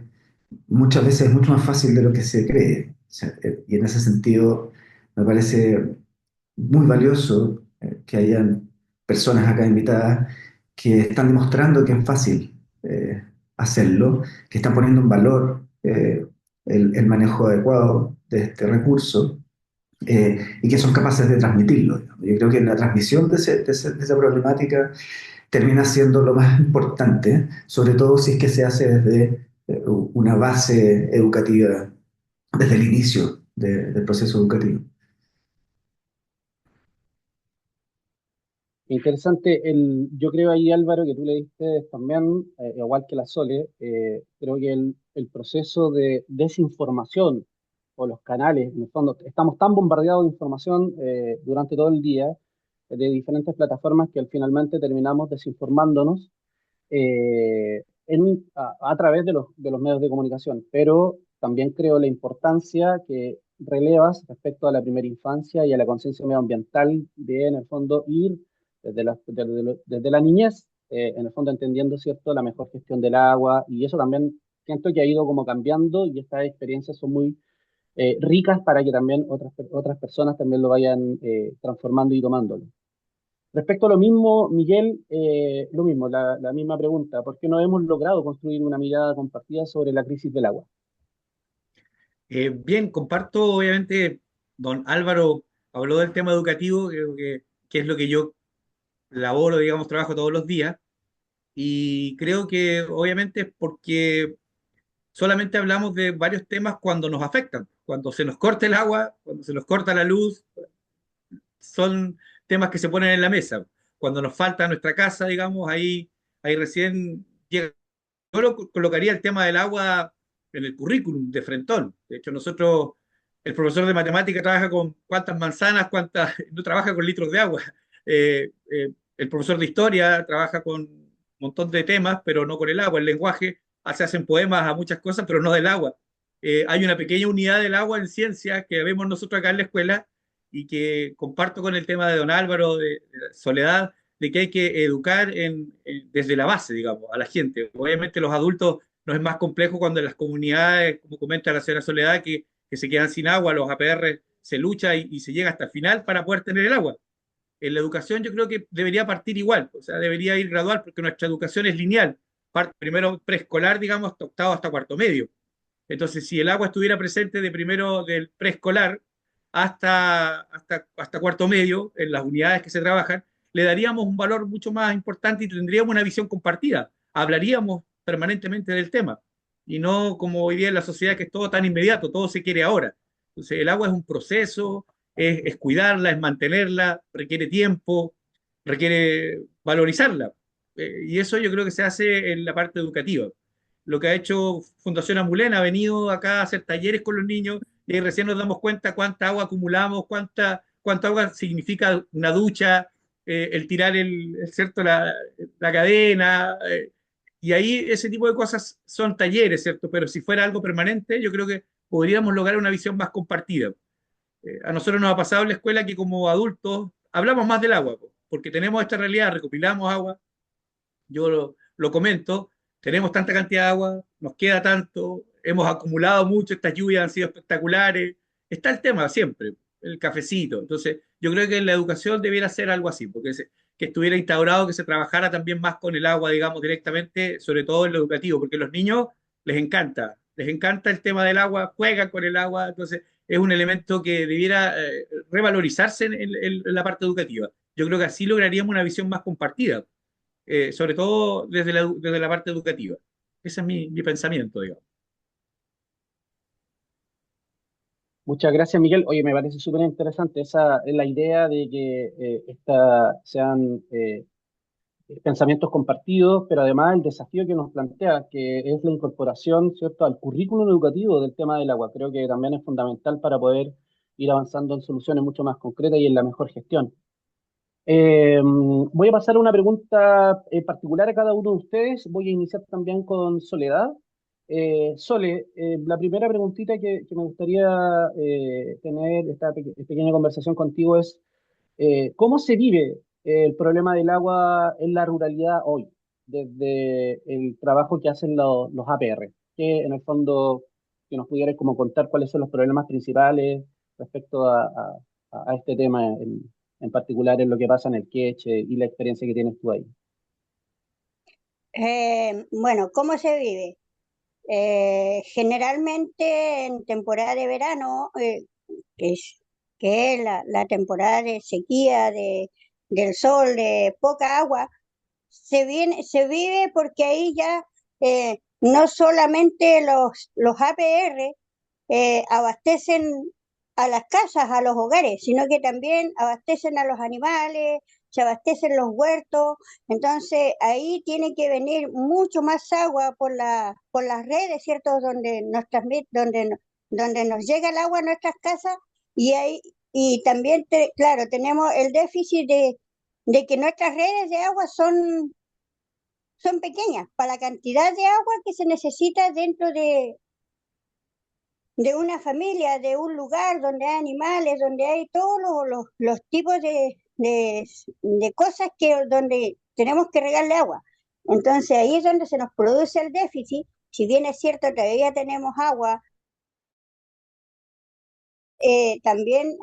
D: muchas veces es mucho más fácil de lo que se cree. O sea, y en ese sentido me parece muy valioso que hayan personas acá invitadas que están demostrando que es fácil hacerlo, que están poniendo en valor el manejo adecuado de este recurso y que son capaces de transmitirlo, digamos. Yo creo que la transmisión de esa problemática termina siendo lo más importante, sobre todo si es que se hace desde una base educativa, desde el inicio del proceso educativo.
B: Interesante, yo creo ahí, Álvaro, que tú le diste también, igual que la Sole, creo que el proceso de desinformación o los canales, en el fondo, estamos tan bombardeados de información durante todo el día de diferentes plataformas que finalmente terminamos desinformándonos a través de los medios de comunicación, pero también creo la importancia que relevas respecto a la primera infancia y a la conciencia medioambiental de, en el fondo, ir desde la niñez, en el fondo entendiendo, ¿cierto?, la mejor gestión del agua, y eso también siento que ha ido como cambiando y estas experiencias son muy ricas para que también otras personas también lo vayan transformando y tomándolo. Respecto a lo mismo, Miguel, lo mismo, la misma pregunta: ¿por qué no hemos logrado construir una mirada compartida sobre la crisis del agua?
E: Bien, comparto, obviamente, don Álvaro habló del tema educativo, creo que es lo que yo laboro, digamos, trabajo todos los días, y creo que obviamente es porque solamente hablamos de varios temas cuando nos afectan, cuando se nos corta el agua, cuando se nos corta la luz, son temas que se ponen en la mesa. Cuando nos falta nuestra casa, digamos, ahí recién llega. Yo colocaría el tema del agua en el currículum de frentón. De hecho, nosotros, el profesor de matemática trabaja con cuántas manzanas, cuántas, no trabaja con litros de agua. El profesor de historia trabaja con montón de temas, pero no con el agua. El lenguaje, se hacen poemas a muchas cosas, pero no del agua. Hay una pequeña unidad del agua en ciencia que vemos nosotros acá en la escuela y que comparto con el tema de don Álvaro, de Soledad, de que hay que educar desde la base, digamos, a la gente. Obviamente los adultos nos es más complejo cuando en las comunidades, como comenta la señora Soledad, que se quedan sin agua, los APR se lucha y se llega hasta el final para poder tener el agua. En la educación yo creo que debería partir igual, o sea, debería ir gradual porque nuestra educación es lineal. Parte primero preescolar, digamos, hasta octavo, hasta cuarto medio. Entonces, si el agua estuviera presente de primero del preescolar hasta cuarto medio, en las unidades que se trabajan, le daríamos un valor mucho más importante y tendríamos una visión compartida. Hablaríamos permanentemente del tema y no como hoy día en la sociedad que es todo tan inmediato, todo se quiere ahora. Entonces, el agua es un proceso, es cuidarla, es mantenerla, requiere tiempo, requiere valorizarla. Y eso yo creo que se hace en la parte educativa. Lo que ha hecho Fundación Amulén ha venido acá a hacer talleres con los niños y recién nos damos cuenta cuánta agua acumulamos, cuánta agua significa una ducha, el tirar ¿cierto? La cadena. Y ahí ese tipo de cosas son talleres, ¿cierto? Pero si fuera algo permanente, yo creo que podríamos lograr una visión más compartida. A nosotros nos ha pasado en la escuela que como adultos hablamos más del agua, porque tenemos esta realidad, recopilamos agua, yo lo comento, tenemos tanta cantidad de agua, nos queda tanto, hemos acumulado mucho, estas lluvias han sido espectaculares, está el tema siempre, el cafecito. Entonces, yo creo que en la educación debiera ser algo así, que estuviera instaurado, que se trabajara también más con el agua, digamos, directamente, sobre todo en lo educativo, porque a los niños les encanta el tema del agua, juegan con el agua, entonces es un elemento que debiera revalorizarse en la parte educativa. Yo creo que así lograríamos una visión más compartida, sobre todo desde la parte educativa. Ese es mi pensamiento, digamos.
B: Muchas gracias, Miguel. Oye, me parece súper interesante. Esa es la idea de que sean pensamientos compartidos, pero además el desafío que nos plantea, que es la incorporación, ¿cierto?, al currículum educativo del tema del agua. Creo que también es fundamental para poder ir avanzando en soluciones mucho más concretas y en la mejor gestión. Voy a pasar a una pregunta particular a cada uno de ustedes. Voy a iniciar también con Soledad. Sole, la primera preguntita que me gustaría tener esta pequeña conversación contigo es, ¿cómo se vive el problema del agua en la ruralidad hoy, desde el trabajo que hacen los APR? Que en el fondo, que nos pudieras como contar cuáles son los problemas principales respecto a este tema en particular en lo que pasa en el Queche y la experiencia que tienes tú ahí.
A: Bueno, ¿cómo se vive? Generalmente en temporada de verano, que es la temporada de sequía, del sol, de poca agua, se vive porque ahí ya no solamente los APR abastecen a las casas, a los hogares, sino que también abastecen a los animales, se abastecen los huertos. Entonces ahí tiene que venir mucho más agua por las redes, ¿cierto? Donde nos llega el agua a nuestras casas y ahí y también claro, tenemos el déficit de que nuestras redes de agua son pequeñas para la cantidad de agua que se necesita dentro de una familia, de un lugar donde hay animales, donde hay todos los tipos de cosas donde tenemos que regarle agua. Entonces ahí es donde se nos produce el déficit. Si bien es cierto, todavía tenemos agua, también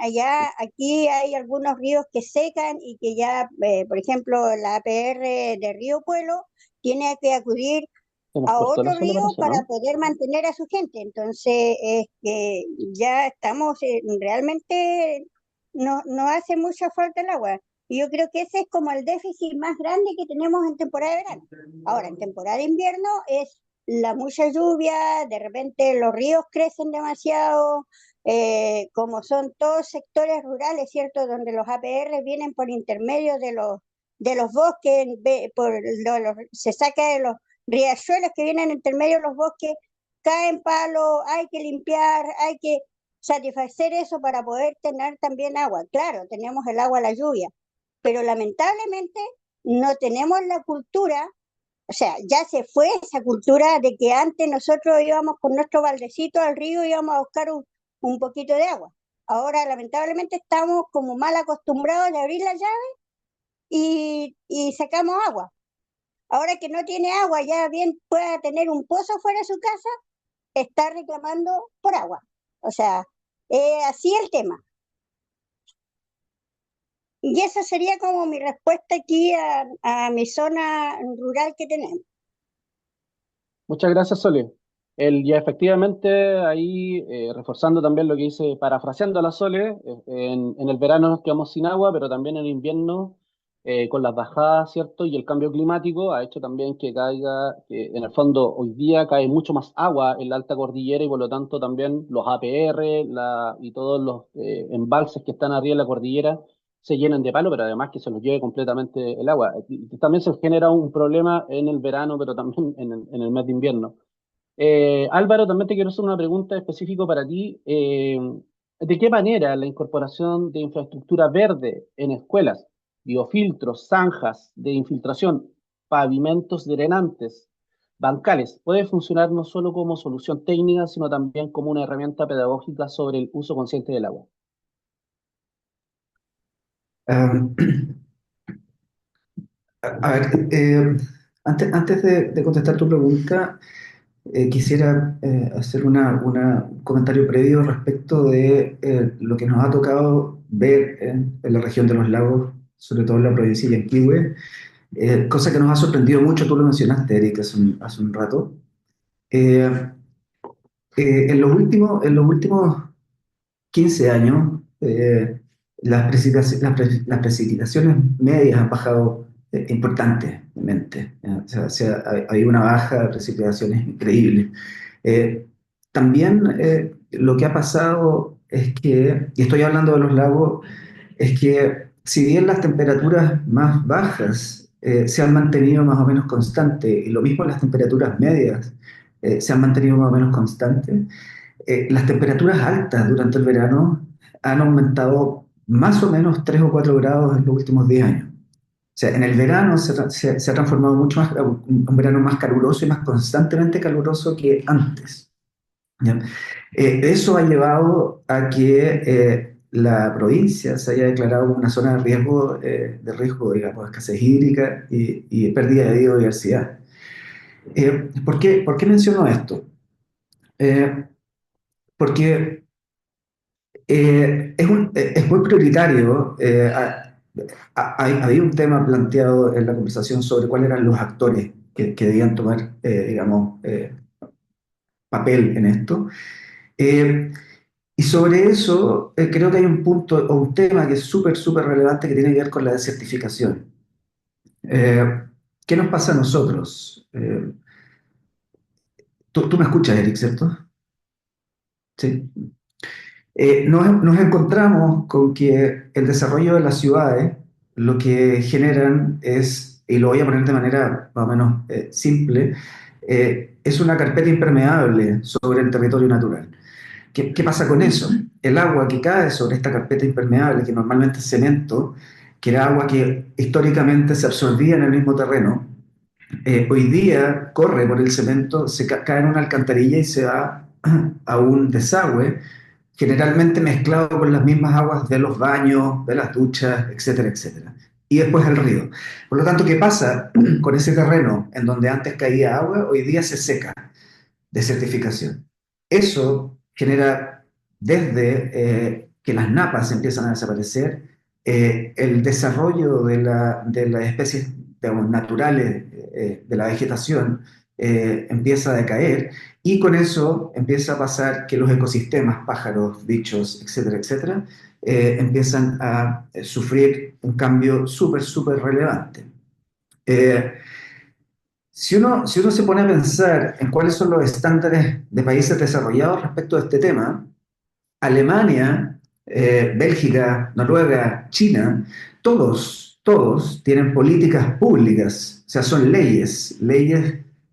A: aquí hay algunos ríos que secan y que ya, por ejemplo, la APR de Río Puelo tiene que acudir
B: Se nos
A: a
B: cortó la
A: otro
B: Sole,
A: río
B: parece,
A: para
B: ¿no?
A: poder mantener a su gente. Entonces, es que ya estamos, realmente no hace mucha falta el agua. Y yo creo que ese es como el déficit más grande que tenemos en temporada de verano. Ahora, en temporada de invierno es la mucha lluvia, de repente los ríos crecen demasiado, como son todos sectores rurales, ¿cierto? Donde los APR vienen por intermedio de los bosques, se saca de los riachuelos que vienen entre medio de los bosques, caen palos, hay que limpiar, hay que satisfacer eso para poder tener también agua. Claro, tenemos el agua, la lluvia, pero lamentablemente no tenemos la cultura O sea, ya se fue esa cultura de que antes nosotros íbamos con nuestro baldecito al río y íbamos a buscar un poquito de agua. Ahora, lamentablemente, estamos como mal acostumbrados de abrir la llave y sacamos agua. Ahora que no tiene agua, ya bien pueda tener un pozo fuera de su casa, está reclamando por agua. O sea, así el tema. Y esa sería como mi respuesta aquí a mi zona rural que tenemos.
B: Muchas gracias, Sole. Ya efectivamente, ahí reforzando también lo que dice, parafraseando a la Sole, en el verano nos quedamos sin agua, pero también en el invierno, con las bajadas, ¿cierto? Y el cambio climático ha hecho también que caiga, que en el fondo hoy día cae mucho más agua en la alta cordillera y por lo tanto también los APR y todos los embalses que están arriba en la cordillera se llenan de palo, pero además que se los lleve completamente el agua. Y también se genera un problema en el verano, pero también en el mes de invierno. Álvaro, también te quiero hacer una pregunta específica para ti. ¿De qué manera la incorporación de infraestructura verde en escuelas, biofiltros, zanjas de infiltración, pavimentos drenantes, bancales, puede funcionar no solo como solución técnica, sino también como una herramienta pedagógica sobre el uso consciente del agua?
D: Um, a ver, antes de contestar tu pregunta, quisiera hacer un comentario previo respecto de lo que nos ha tocado ver en la región de los lagos, sobre todo en la provincia de Yanquihue, cosa que nos ha sorprendido mucho, tú lo mencionaste, Eric, hace un rato. Eh, en los últimos 15 años, las precipitaciones medias han bajado importantemente. O sea, hay una baja de precipitaciones increíble. Eh, También lo que ha pasado es que, y estoy hablando de los lagos, es que si bien las temperaturas más bajas se han mantenido más o menos constantes, y lo mismo las temperaturas medias se han mantenido más o menos constantes, las temperaturas altas durante el verano han aumentado más o menos 3 o 4 grados en los últimos 10 años. O sea, en el verano se ha transformado mucho más, un verano más caluroso y más constantemente caluroso que antes. ¿Ya? Eso ha llevado a que la provincia se haya declarado como una zona de riesgo, digamos, de escasez hídrica y pérdida de biodiversidad. Por qué menciono esto? Eh, Porque es muy prioritario. Había un tema planteado en la conversación sobre cuáles eran los actores que debían tomar, digamos, papel en esto. Eh, y sobre eso, creo que hay un punto o un tema que es súper, súper relevante que tiene que ver con la desertificación. Eh, ¿Qué nos pasa a nosotros? Tú me escuchas, Eric, ¿cierto? Sí. Nos encontramos con que el desarrollo de las ciudades lo que generan es, y lo voy a poner de manera más o menos simple, es una carpeta impermeable sobre el territorio natural. ¿Qué pasa con eso? El agua que cae sobre esta carpeta impermeable, que normalmente es cemento, que era agua que históricamente se absorbía en el mismo terreno, hoy día corre por el cemento, cae en una alcantarilla y se va a un desagüe generalmente mezclado con las mismas aguas de los baños, de las duchas, etcétera, etcétera. Y después el río. Por lo tanto, ¿qué pasa con ese terreno en donde antes caía agua? Hoy día se seca, desertificación. Eso genera desde que las napas empiezan a desaparecer, el desarrollo de las especies, digamos, naturales de la vegetación empieza a decaer y con eso empieza a pasar que los ecosistemas, pájaros, bichos, etcétera, etcétera, empiezan a sufrir un cambio súper, súper relevante. Eh, si uno se pone a pensar en cuáles son los estándares de países desarrollados respecto a este tema, Alemania, Bélgica, Noruega, China, todos tienen políticas públicas, o sea, son leyes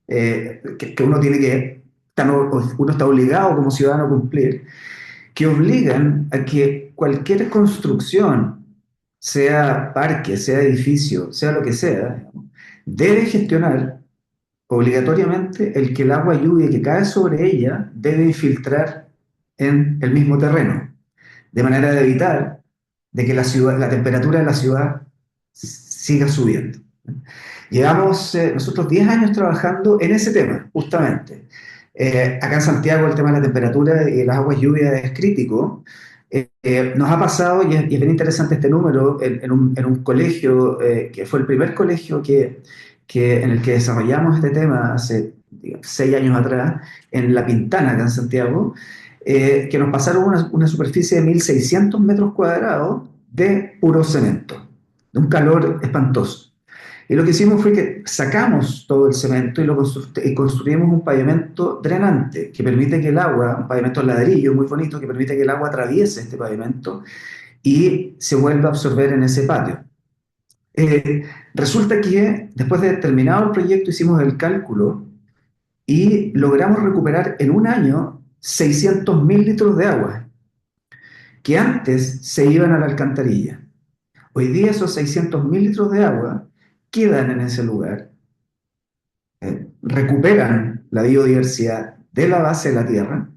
D: que uno tiene uno está obligado como ciudadano a cumplir, que obligan a que cualquier construcción, sea parque, sea edificio, sea lo que sea, debe gestionar obligatoriamente el que el agua lluvia que cae sobre ella debe infiltrar en el mismo terreno, de manera de evitar de que la temperatura de la ciudad siga subiendo. Llevamos nosotros 10 años trabajando en ese tema, justamente. Acá en Santiago el tema de la temperatura y las aguas lluvias es crítico. Nos ha pasado, y es bien interesante este número, en un colegio, que fue el primer colegio en el que desarrollamos este tema hace, digamos, 6 años atrás, en La Pintana, acá en Santiago, que nos pasaron una superficie de 1.600 metros cuadrados de puro cemento, de un calor espantoso. Y lo que hicimos fue que sacamos todo el cemento y construimos un pavimento drenante que permite que el agua, un pavimento de ladrillo muy bonito, que permite que el agua atraviese este pavimento y se vuelva a absorber en ese patio. Eh, Resulta que después de terminado el proyecto hicimos el cálculo y logramos recuperar en un año 600.000 litros de agua que antes se iban a la alcantarilla. Hoy día esos 600.000 litros de agua quedan en ese lugar, recuperan la biodiversidad de la base de la tierra,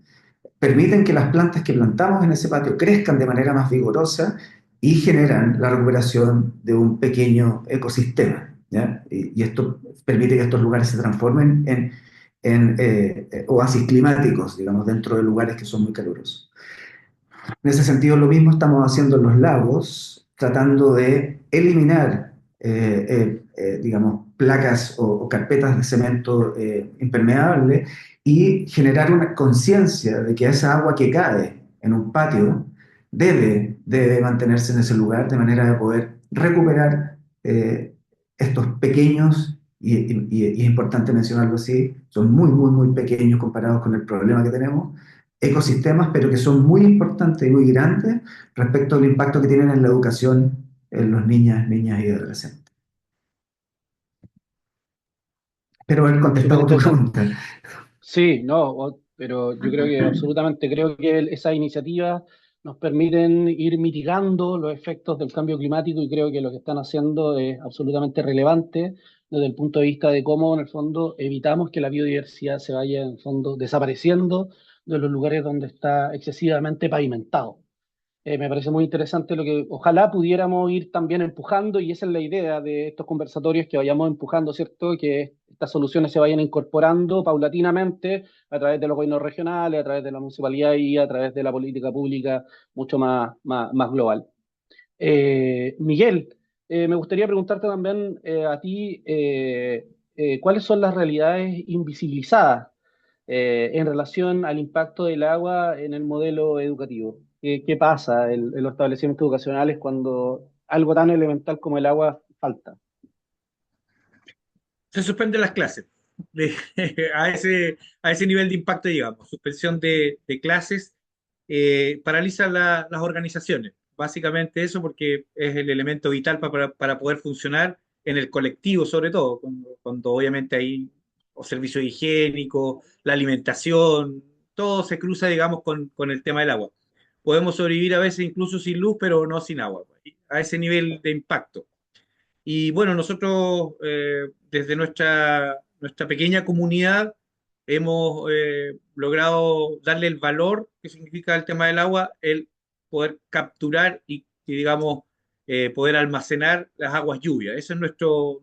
D: permiten que las plantas que plantamos en ese patio crezcan de manera más vigorosa y generan la recuperación de un pequeño ecosistema, ¿ya? Y esto permite que estos lugares se transformen en oasis climáticos, digamos, dentro de lugares que son muy calurosos. En ese sentido, lo mismo estamos haciendo en los lagos, tratando de eliminar, digamos, placas o carpetas de cemento impermeable y generar una conciencia de que esa agua que cae en un patio debe mantenerse en ese lugar de manera de poder recuperar estos pequeños, y es importante mencionarlo así, son muy, muy, muy pequeños comparados con el problema que tenemos, ecosistemas, pero que son muy importantes y muy grandes respecto al impacto que tienen en la educación en los niñas y adolescentes. Espero haber
B: Súper
D: contestado tu
B: interesante.
D: pregunta.
B: Sí, no, pero yo creo que absolutamente creo que esas iniciativas nos permiten ir mitigando los efectos del cambio climático y creo que lo que están haciendo es absolutamente relevante desde el punto de vista de cómo en el fondo evitamos que la biodiversidad se vaya en el fondo desapareciendo de los lugares donde está excesivamente pavimentado. Me parece muy interesante lo que ojalá pudiéramos ir también empujando, y esa es la idea de estos conversatorios, que vayamos empujando, ¿cierto? Que estas soluciones se vayan incorporando paulatinamente a través de los gobiernos regionales, a través de la municipalidad y a través de la política pública mucho más global. Miguel, me gustaría preguntarte también a ti, ¿cuáles son las realidades invisibilizadas en relación al impacto del agua en el modelo educativo? ¿Qué pasa en los establecimientos educacionales cuando algo tan elemental como el agua falta?
E: Se suspenden las clases. De- a ese nivel de impacto llegamos. Suspensión de clases, paraliza las organizaciones. Básicamente eso porque es el elemento vital para poder funcionar en el colectivo, sobre todo, cuando obviamente hay o servicio higiénico, la alimentación, todo se cruza, digamos, con el tema del agua. Podemos sobrevivir a veces incluso sin luz, pero no sin agua. A ese nivel de impacto. Y bueno, nosotros desde nuestra pequeña comunidad hemos logrado darle el valor que significa el tema del agua, el poder capturar y, digamos, poder almacenar las aguas lluvias. Ese es nuestro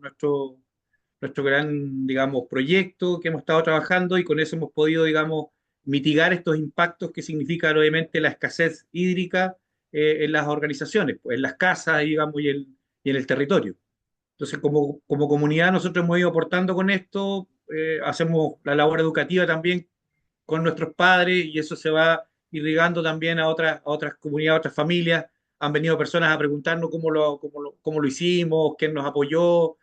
E: gran, digamos, proyecto que hemos estado trabajando y con eso hemos podido, digamos, mitigar estos impactos que significa obviamente la escasez hídrica en las organizaciones, pues, en las casas, digamos, y en el territorio. Entonces, como comunidad, nosotros hemos ido aportando con esto, hacemos la labor educativa también con nuestros padres y eso se va irrigando también a otras comunidades, a otras familias. Han venido personas a preguntarnos cómo lo hicimos, quién nos apoyó.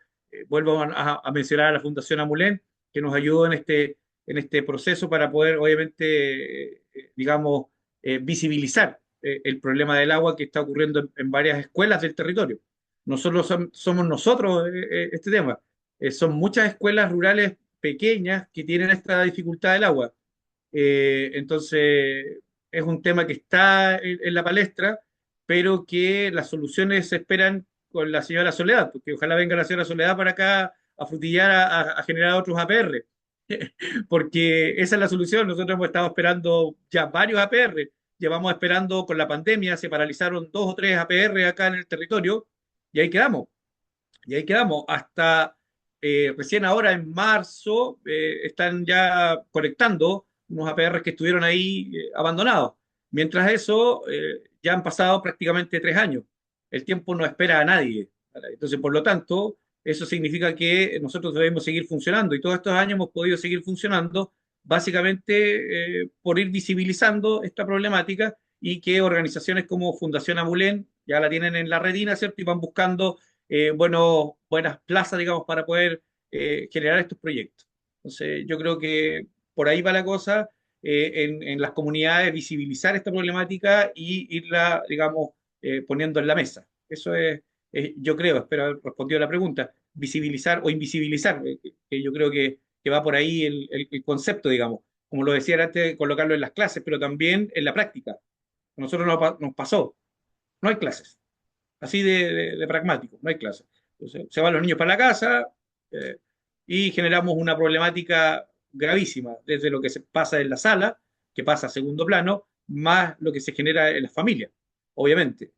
E: Vuelvo a mencionar a la Fundación Amulén, que nos ayudó en este proceso para poder, obviamente, digamos, visibilizar el problema del agua que está ocurriendo en varias escuelas del territorio. No solo somos nosotros este tema, son muchas escuelas rurales pequeñas que tienen esta dificultad del agua. Entonces, es un tema que está en la palestra, pero que las soluciones se esperan con la señora Soledad, porque ojalá venga la señora Soledad para acá a Frutillar a generar otros APR, porque esa es la solución. Nosotros hemos estado esperando ya varios APR, llevamos esperando con la pandemia, se paralizaron 2 o 3 APR acá en el territorio y ahí quedamos. Y ahí quedamos. Hasta recién ahora, en marzo, están ya conectando unos APRs que estuvieron ahí abandonados. Mientras eso, ya han pasado prácticamente 3 años. El tiempo no espera a nadie. Entonces, por lo tanto, eso significa que nosotros debemos seguir funcionando. Y todos estos años hemos podido seguir funcionando básicamente por ir visibilizando esta problemática y que organizaciones como Fundación Amulén ya la tienen en la retina, ¿cierto? Y van buscando buenas plazas, digamos, para poder generar estos proyectos. Entonces, yo creo que por ahí va la cosa, en las comunidades, visibilizar esta problemática y irla, digamos, poniendo en la mesa. Eso yo creo, espero haber respondido a la pregunta, visibilizar o invisibilizar, que yo creo que va por ahí el concepto, digamos, como lo decía antes, colocarlo en las clases, pero también en la práctica. A nosotros nos pasó, no hay clases así de pragmático, no hay clase. Entonces, se van los niños para la casa eh, y generamos una problemática gravísima, desde lo que se pasa en la sala, que pasa a segundo plano, más lo que se genera en las familias. Obviamente,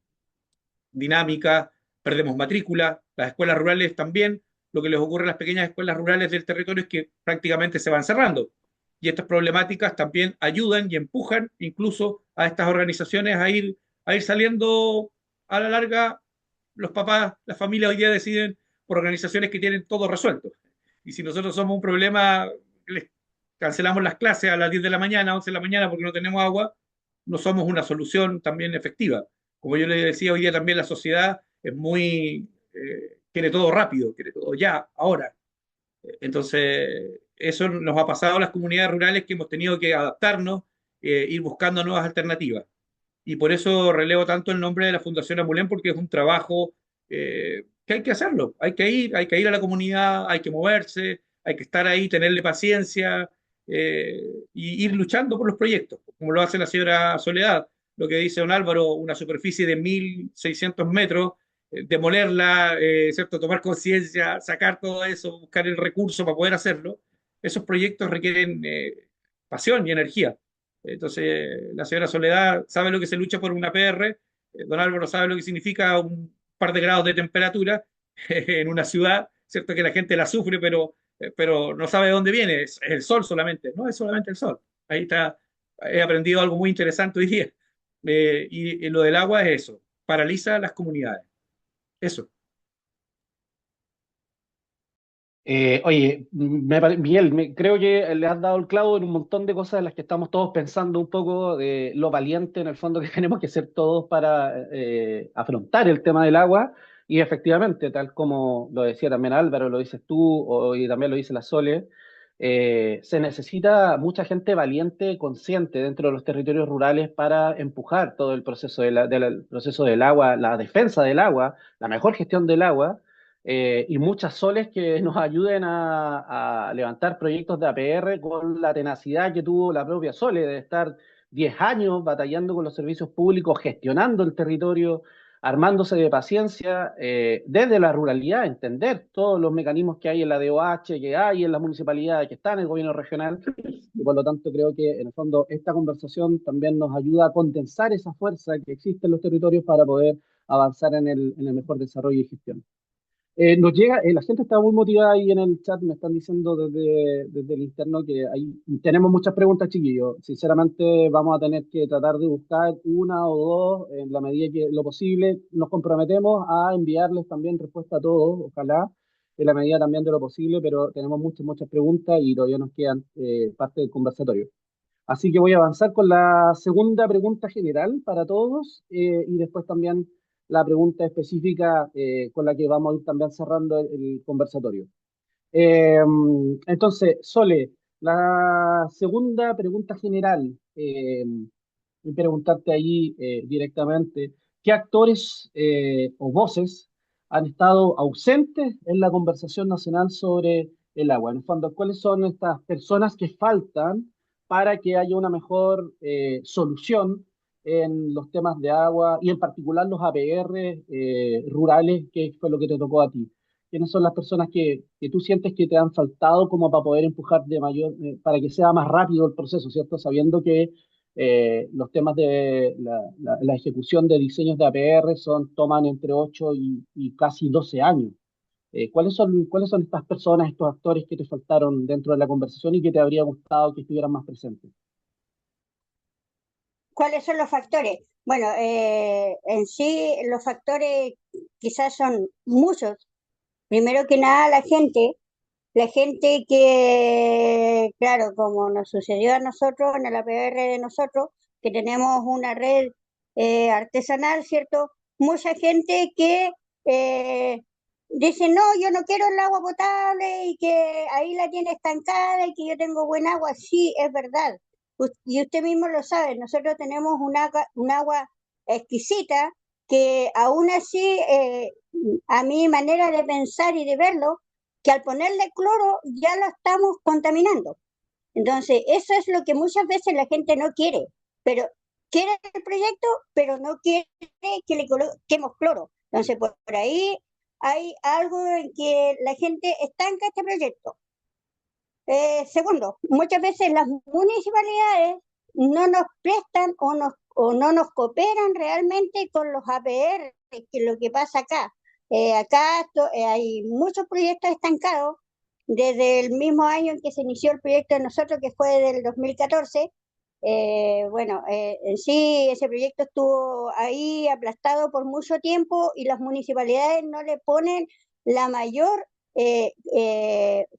E: dinámica, perdemos matrícula, las escuelas rurales también, lo que les ocurre a las pequeñas escuelas rurales del territorio es que prácticamente se van cerrando. Y estas problemáticas también ayudan y empujan incluso a estas organizaciones a ir saliendo a la larga. Los papás, las familias hoy día deciden por organizaciones que tienen todo resuelto. Y si nosotros somos un problema, les cancelamos las clases a las 10 de la mañana, 11 de la mañana porque no tenemos agua, no somos una solución también efectiva. Como yo le decía, hoy día también la sociedad es muy, quiere todo rápido, quiere todo ya, ahora. Entonces, eso nos ha pasado a las comunidades rurales que hemos tenido que adaptarnos, ir buscando nuevas alternativas. Y por eso relevo tanto el nombre de la Fundación Amulén, porque es un trabajo que hay que hacerlo. Hay que ir a la comunidad, hay que moverse, hay que estar ahí, tenerle paciencia y ir luchando por los proyectos, como lo hace la señora Soledad. Lo que dice don Álvaro, una superficie de 1.600 metros, demolerla, ¿cierto? Tomar conciencia, sacar todo eso, buscar el recurso para poder hacerlo. Esos proyectos requieren pasión y energía. Entonces, la señora Soledad sabe lo que se lucha por una PR, don Álvaro sabe lo que significa un par de grados de temperatura en una ciudad, ¿cierto? Que la gente la sufre, pero no sabe de dónde viene, es el sol solamente, no es solamente el sol. Ahí está, he aprendido algo muy interesante hoy día. Y lo del agua es eso, paraliza las comunidades. Eso.
B: Oye, Miguel, creo que le has dado el clavo en un montón de cosas en las que estamos todos pensando un poco de lo valiente en el fondo que tenemos que ser todos para afrontar el tema del agua. Y efectivamente, tal como lo decía también Álvaro, lo dices tú, y también lo dice la Sole, se necesita mucha gente valiente, consciente dentro de los territorios rurales para empujar todo el proceso del proceso del agua, la defensa del agua, la mejor gestión del agua y muchas soles que nos ayuden a levantar proyectos de APR con la tenacidad que tuvo la propia Sole de estar 10 años batallando con los servicios públicos, gestionando el territorio, armándose de paciencia desde la ruralidad, entender todos los mecanismos que hay en la DOH, que hay en las municipalidades, que está en el gobierno regional, y por lo tanto creo que en el fondo esta conversación también nos ayuda a condensar esa fuerza que existe en los territorios para poder avanzar en el mejor desarrollo y gestión. Nos llega, la gente está muy motivada ahí en el chat, me están diciendo desde el interno que ahí tenemos muchas preguntas, chiquillos. Sinceramente vamos a tener que tratar de buscar una o dos en la medida que lo posible. Nos comprometemos a enviarles también respuesta a todos, ojalá, en la medida también de lo posible, pero tenemos muchas preguntas y todavía nos quedan parte del conversatorio. Así que voy a avanzar con la segunda pregunta general para todos y después también la pregunta específica con la que vamos a ir también cerrando el conversatorio. Eh, entonces, Sole, la segunda pregunta general, y preguntarte ahí directamente, ¿qué actores o voces han estado ausentes en la conversación nacional sobre el agua? En el fondo, ¿cuáles son estas personas que faltan para que haya una mejor solución en los temas de agua y en particular los APR rurales, que fue lo que te tocó a ti? ¿Quiénes son las personas que tú sientes que te han faltado como para poder empujar para que sea más rápido el proceso, ¿cierto? Sabiendo que los temas de la ejecución de diseños de APR toman entre 8 y casi 12 años. ¿Cuáles son estas personas, estos actores que te faltaron dentro de la conversación y que te habría gustado que estuvieran más presentes?
A: ¿Cuáles son los factores? Bueno, en sí los factores quizás son muchos. Primero que nada la gente que, claro, como nos sucedió a nosotros en el APR de nosotros, que tenemos una red artesanal, ¿cierto? Mucha gente que dice, no, yo no quiero el agua potable y que ahí la tiene estancada y que yo tengo buen agua. Sí, es verdad. Y usted mismo lo sabe, nosotros tenemos un agua exquisita que aún así, a mi manera de pensar y de verlo, que al ponerle cloro ya lo estamos contaminando. Entonces, eso es lo que muchas veces la gente no quiere, pero quiere el proyecto, pero no quiere que le coloquemos cloro. Entonces, por ahí hay algo en que la gente estanca este proyecto. Segundo, muchas veces las municipalidades no nos prestan o no nos cooperan realmente con los APR, que es lo que pasa acá. Hay muchos proyectos estancados desde el mismo año en que se inició el proyecto de nosotros, que fue del 2014. En sí ese proyecto estuvo ahí aplastado por mucho tiempo y las municipalidades no le ponen la mayor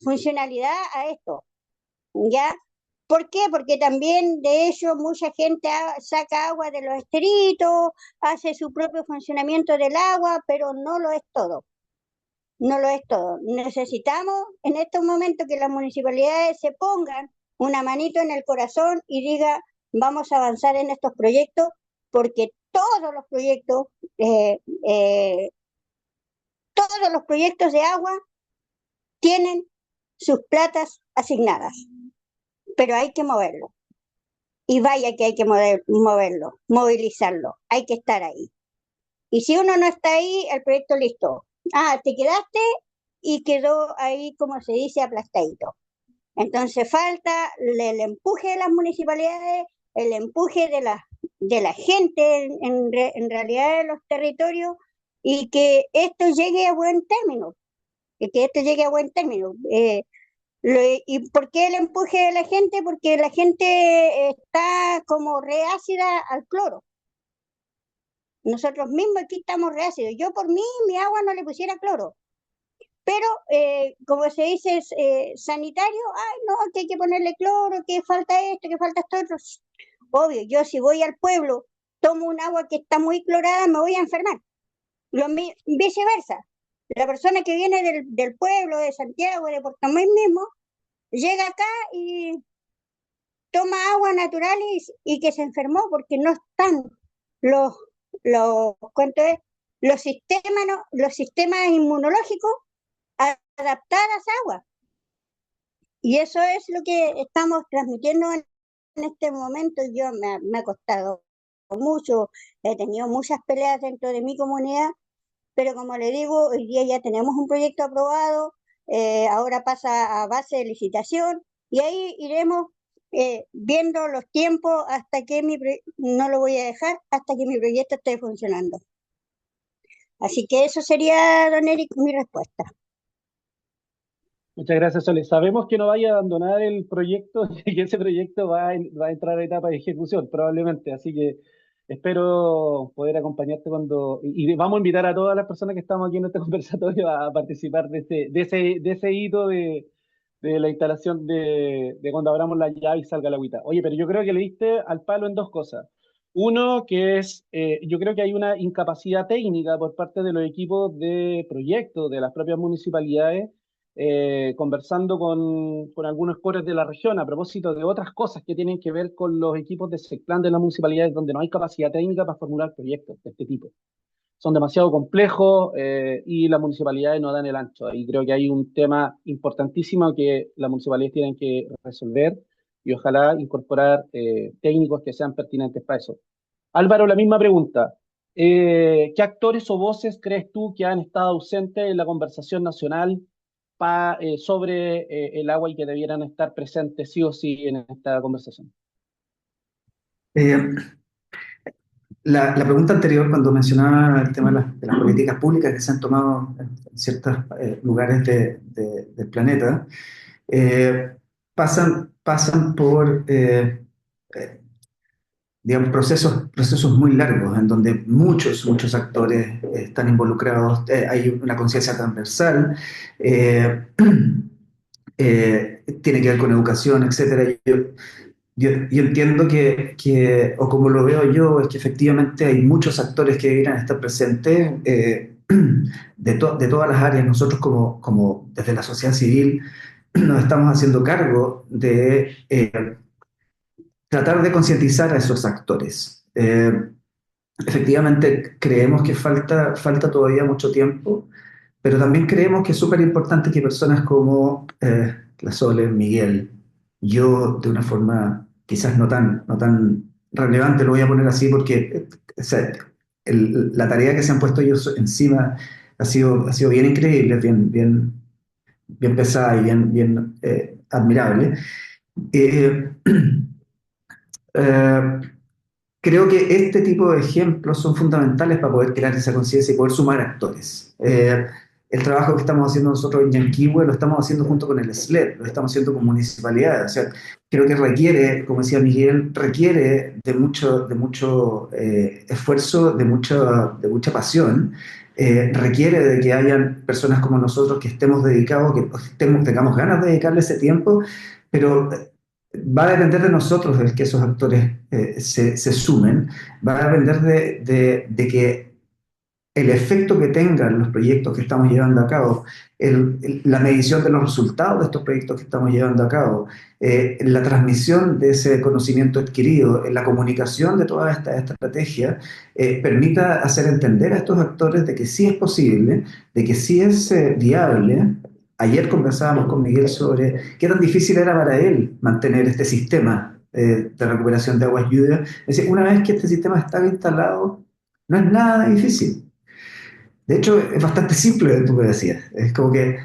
A: funcionalidad a esto, ¿ya? ¿Por qué? Porque también de hecho mucha gente saca agua de los esteritos, hace su propio funcionamiento del agua, pero no lo es todo. No lo es todo. Necesitamos en estos momentos que las municipalidades se pongan una manito en el corazón y diga, vamos a avanzar en estos proyectos, porque eh, eh, todos los proyectos de agua tienen sus platas asignadas, pero hay que moverlo. Y vaya que hay que moverlo, movilizarlo, hay que estar ahí. Y si uno no está ahí, el proyecto listo. Ah, te quedaste y quedó ahí, como se dice, aplastadito. Entonces falta el empuje de las municipalidades, el empuje de la gente en realidad de los territorios y que esto llegue a buen término. Y que esto llegue a buen término. ¿Y por qué el empuje de la gente? Porque la gente está como reácida al cloro. Nosotros mismos aquí estamos reácidos. Yo por mí, mi agua no le pusiera cloro. Pero, como se dice, sanitario, ay, no, que hay que ponerle cloro, que falta esto, que falta esto otro. Obvio, yo si voy al pueblo, tomo un agua que está muy clorada, me voy a enfermar. Viceversa. La persona que viene del pueblo, de Santiago, de Puerto Montt mismo, llega acá y toma agua natural y que se enfermó porque no están los, ¿cuánto es? Los sistemas inmunológicos adaptadas a agua. Y eso es lo que estamos transmitiendo en este momento. Me ha costado mucho, he tenido muchas peleas dentro de mi comunidad, pero como le digo, hoy día ya tenemos un proyecto aprobado, ahora pasa a base de licitación y ahí iremos viendo los tiempos hasta que no lo voy a dejar hasta que mi proyecto esté funcionando. Así que eso sería, don Eric, mi respuesta.
B: Muchas gracias, Sole. Sabemos que no vaya a abandonar el proyecto y que ese proyecto va a entrar a etapa de ejecución, probablemente. Así que espero poder acompañarte y vamos a invitar a todas las personas que estamos aquí en este conversatorio a participar de ese hito de la instalación de cuando abramos la llave y salga la agüita. Oye, pero yo creo que le diste al palo en dos cosas. Uno, que es, yo creo que hay una incapacidad técnica por parte de los equipos de proyectos de las propias municipalidades, conversando con algunos coros de la región a propósito de otras cosas que tienen que ver con los equipos de SECPLAN de las municipalidades donde no hay capacidad técnica para formular proyectos de este tipo. Son demasiado complejos y las municipalidades no dan el ancho. Y creo que hay un tema importantísimo que las municipalidades tienen que resolver y ojalá incorporar técnicos que sean pertinentes para eso. Álvaro, la misma pregunta. ¿Qué actores o voces crees tú que han estado ausentes en la conversación nacional sobre el agua y que debieran estar presentes sí o sí en esta conversación?
D: Eh, la pregunta anterior, cuando mencionaba el tema de las políticas públicas que se han tomado en ciertos lugares del planeta, eh, pasan por digamos, procesos muy largos en donde muchos actores están involucrados, hay una conciencia transversal, eh, tiene que ver con educación, etcétera. Yo entiendo o como lo veo yo, es que efectivamente hay muchos actores que deberían estar presentes de todas las áreas. Nosotros como desde la sociedad civil nos estamos haciendo cargo de tratar de concientizar a esos actores. Efectivamente, creemos que falta todavía mucho tiempo, pero también creemos que es súper importante que personas como la Sole, Miguel, yo de una forma quizás no tan relevante, lo voy a poner así porque o sea, la tarea que se han puesto ellos encima ha sido bien increíble, bien pesada y bien admirable. Eh, eh, Creo que este tipo de ejemplos son fundamentales para poder crear esa conciencia y poder sumar actores. El trabajo que estamos haciendo nosotros en Yanquihue lo estamos haciendo junto con el SLEP, lo estamos haciendo con municipalidades. O sea, creo que requiere, como decía Miguel, requiere de mucho esfuerzo, de mucha pasión. Requiere de que hayan personas como nosotros que estemos dedicados, tengamos ganas de dedicarle ese tiempo, pero va a depender de nosotros el que esos actores se sumen, va a depender de que el efecto que tengan los proyectos que estamos llevando a cabo, la medición de los resultados de estos proyectos que estamos llevando a cabo, la transmisión de ese conocimiento adquirido, la comunicación de toda esta estrategia, permita hacer entender a estos actores de que sí es posible, de que sí es viable. Ayer conversábamos con Miguel sobre qué tan difícil era para él mantener este sistema de recuperación de aguas lluvias. Es decir, una vez que este sistema está instalado, no es nada difícil. De hecho, es bastante simple lo que tú me decías. Es como que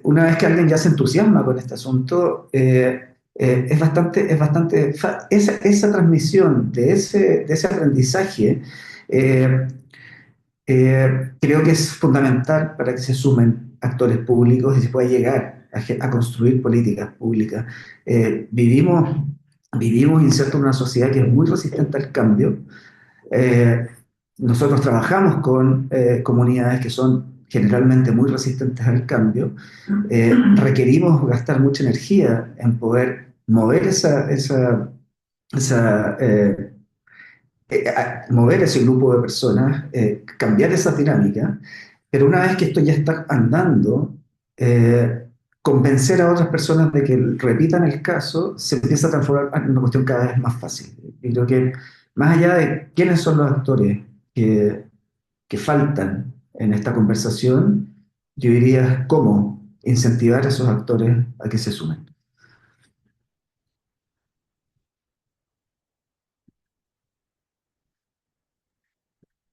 D: una vez que alguien ya se entusiasma con este asunto, esa transmisión de ese aprendizaje, eh, creo que es fundamental para que se sumen actores públicos y se pueda llegar a construir políticas públicas. Vivimos insertos en una sociedad que es muy resistente al cambio. eh, Nosotros trabajamos con comunidades que son generalmente muy resistentes al cambio. Requerimos gastar mucha energía en poder mover esa, mover ese grupo de personas, cambiar esa dinámica, pero una vez que esto ya está andando, convencer a otras personas de que repitan el caso se empieza a transformar en una cuestión cada vez más fácil. Y creo que más allá de quiénes son los actores que faltan en esta conversación, yo diría cómo incentivar a esos actores a que se sumen.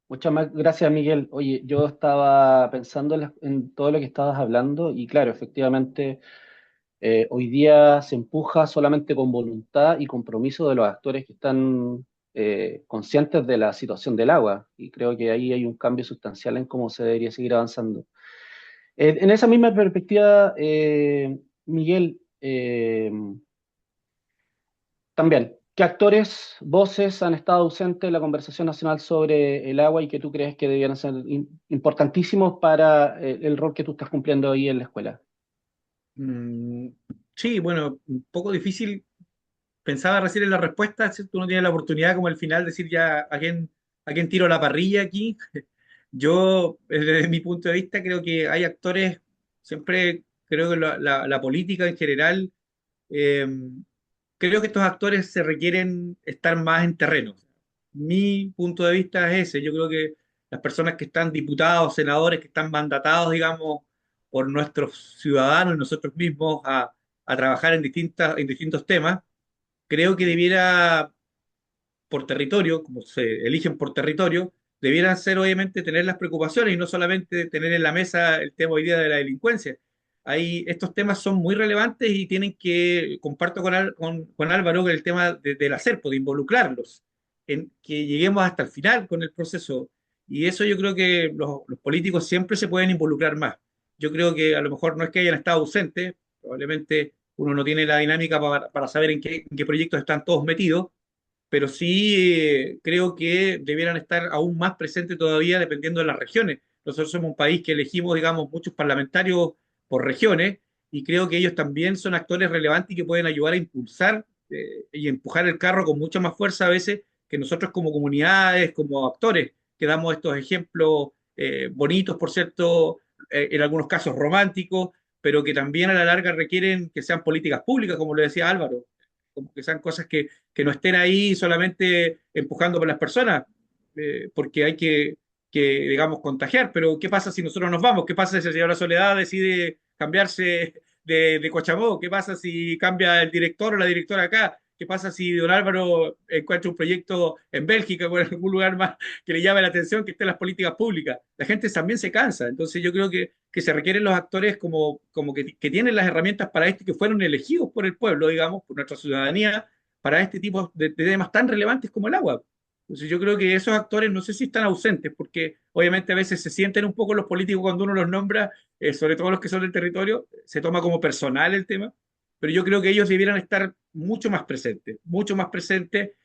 B: Muchas más gracias, Miguel. Oye, yo estaba pensando en todo lo que estabas hablando y claro, efectivamente, hoy día se empuja solamente con voluntad y compromiso de los actores que están conscientes de la situación del agua y creo que ahí hay un cambio sustancial en cómo se debería seguir avanzando. En esa misma perspectiva, Miguel, también, ¿qué actores, voces han estado ausentes en la conversación nacional sobre el agua y que tú crees que debían ser importantísimos para el rol que tú estás cumpliendo ahí en la escuela?
E: Mm, sí, bueno, un poco difícil. Pensaba recién en la respuesta, ¿cierto? Uno tiene la oportunidad como al final decir ya a quién tiro la parrilla aquí. Yo, desde mi punto de vista, creo que hay actores, siempre creo que la política en general, eh, creo que estos actores se requieren estar más en terreno. Mi punto de vista es ese. Yo creo que las personas que están diputados, senadores, que están mandatados, digamos, por nuestros ciudadanos y nosotros mismos a trabajar en distintos temas, creo que debiera por territorio, como se eligen por territorio, debieran ser obviamente tener las preocupaciones y no solamente tener en la mesa el tema hoy día de la delincuencia. Ahí, estos temas son muy relevantes y tienen que, comparto con Álvaro, que el tema del acerpo, de involucrarlos, en que lleguemos hasta el final con el proceso. Y eso yo creo que los políticos siempre se pueden involucrar más. Yo creo que a lo mejor no es que hayan estado ausentes, probablemente uno no tiene la dinámica para saber en qué proyectos están todos metidos, pero sí creo que debieran estar aún más presentes todavía dependiendo de las regiones. Nosotros somos un país que elegimos, digamos, muchos parlamentarios por regiones y creo que ellos también son actores relevantes y que pueden ayudar a impulsar y empujar el carro con mucha más fuerza a veces que nosotros como comunidades, como actores, que damos estos ejemplos bonitos, por cierto, en algunos casos románticos, pero que también a la larga requieren que sean políticas públicas, como lo decía Álvaro, como que sean cosas que no estén ahí solamente empujando por las personas, porque hay digamos, contagiar. Pero ¿qué pasa si nosotros nos vamos? ¿Qué pasa si el señor La Soledad decide cambiarse de Cochabamba? ¿Qué pasa si cambia el director o la directora acá? ¿Qué pasa si don Álvaro encuentra un proyecto en Bélgica o en algún lugar más que le llame la atención, que esté en las políticas públicas? La gente también se cansa. Entonces yo creo que se requieren los actores como que tienen las herramientas para esto y que fueron elegidos por el pueblo, digamos, por nuestra ciudadanía, para este tipo de temas tan relevantes como el agua. Entonces yo creo que esos actores no sé si están ausentes, porque obviamente a veces se sienten un poco los políticos cuando uno los nombra, sobre todo los que son del territorio, se toma como personal el tema, pero yo creo que ellos debieran estar mucho más presentes,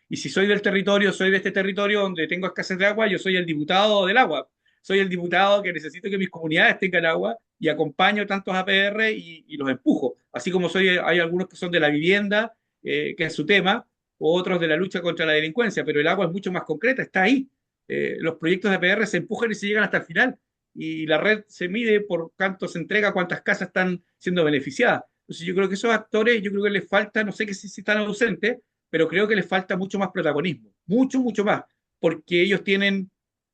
E: y si soy del territorio, soy de este territorio donde tengo escasez de agua, yo soy el diputado del agua, soy el diputado que necesito que mis comunidades tengan agua y acompaño tantos APR y los empujo, así como hay algunos que son de la vivienda, que es su tema, o otros de la lucha contra la delincuencia, pero el agua es mucho más concreta, está ahí. Los proyectos de APR se empujan y se llegan hasta el final, y la red se mide por cuánto se entrega, cuántas casas están siendo beneficiadas. Entonces yo creo que esos actores, yo creo que les falta, no sé que si están ausentes, pero creo que les falta mucho más protagonismo, mucho más, porque ellos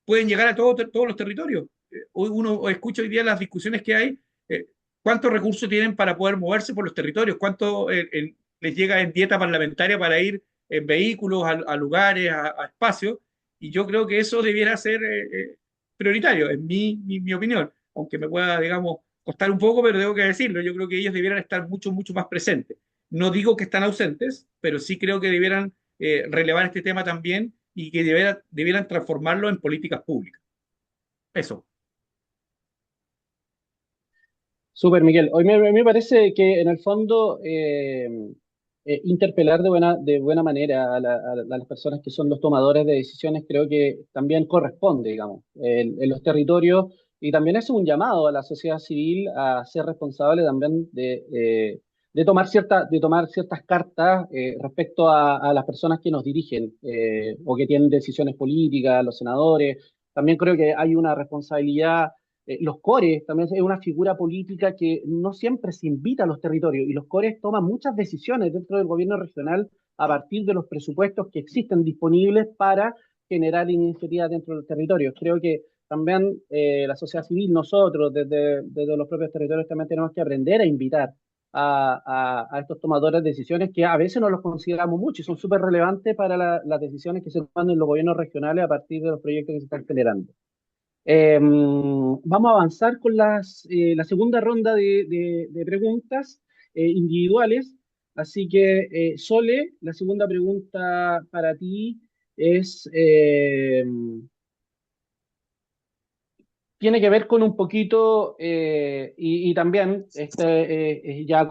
E: pueden llegar a todos los territorios. Hoy uno escucha hoy día las discusiones que hay, cuántos recursos tienen para poder moverse por los territorios, cuánto les llega en dieta parlamentaria para ir en vehículos a lugares, a espacios, y yo creo que eso debiera ser prioritario, en mi opinión, aunque me pueda, digamos, costar un poco, pero tengo que decirlo, yo creo que ellos debieran estar mucho más presentes. No digo que están ausentes, pero sí creo que debieran relevar este tema también y que debieran transformarlo en políticas públicas. Eso.
B: Súper, Miguel. Hoy me parece que en el fondo interpelar de buena manera a las personas que son los tomadores de decisiones creo que también corresponde, digamos, en los territorios, y también es un llamado a la sociedad civil a ser responsable también de tomar ciertas cartas respecto a las personas que nos dirigen o que tienen decisiones políticas, los senadores. También creo que hay una responsabilidad. Los cores también es una figura política que no siempre se invita a los territorios, y los cores toman muchas decisiones dentro del gobierno regional a partir de los presupuestos que existen disponibles para generar iniciativas dentro de los territorios. Creo que también la sociedad civil, nosotros desde los propios territorios también tenemos que aprender a invitar a estos tomadores de decisiones que a veces no los consideramos mucho y son súper relevantes para las decisiones que se toman en los gobiernos regionales a partir de los proyectos que se están generando. Vamos a avanzar con la segunda ronda de preguntas individuales. Así que, Sole, la segunda pregunta para ti es, tiene que ver con un poquito, y también ya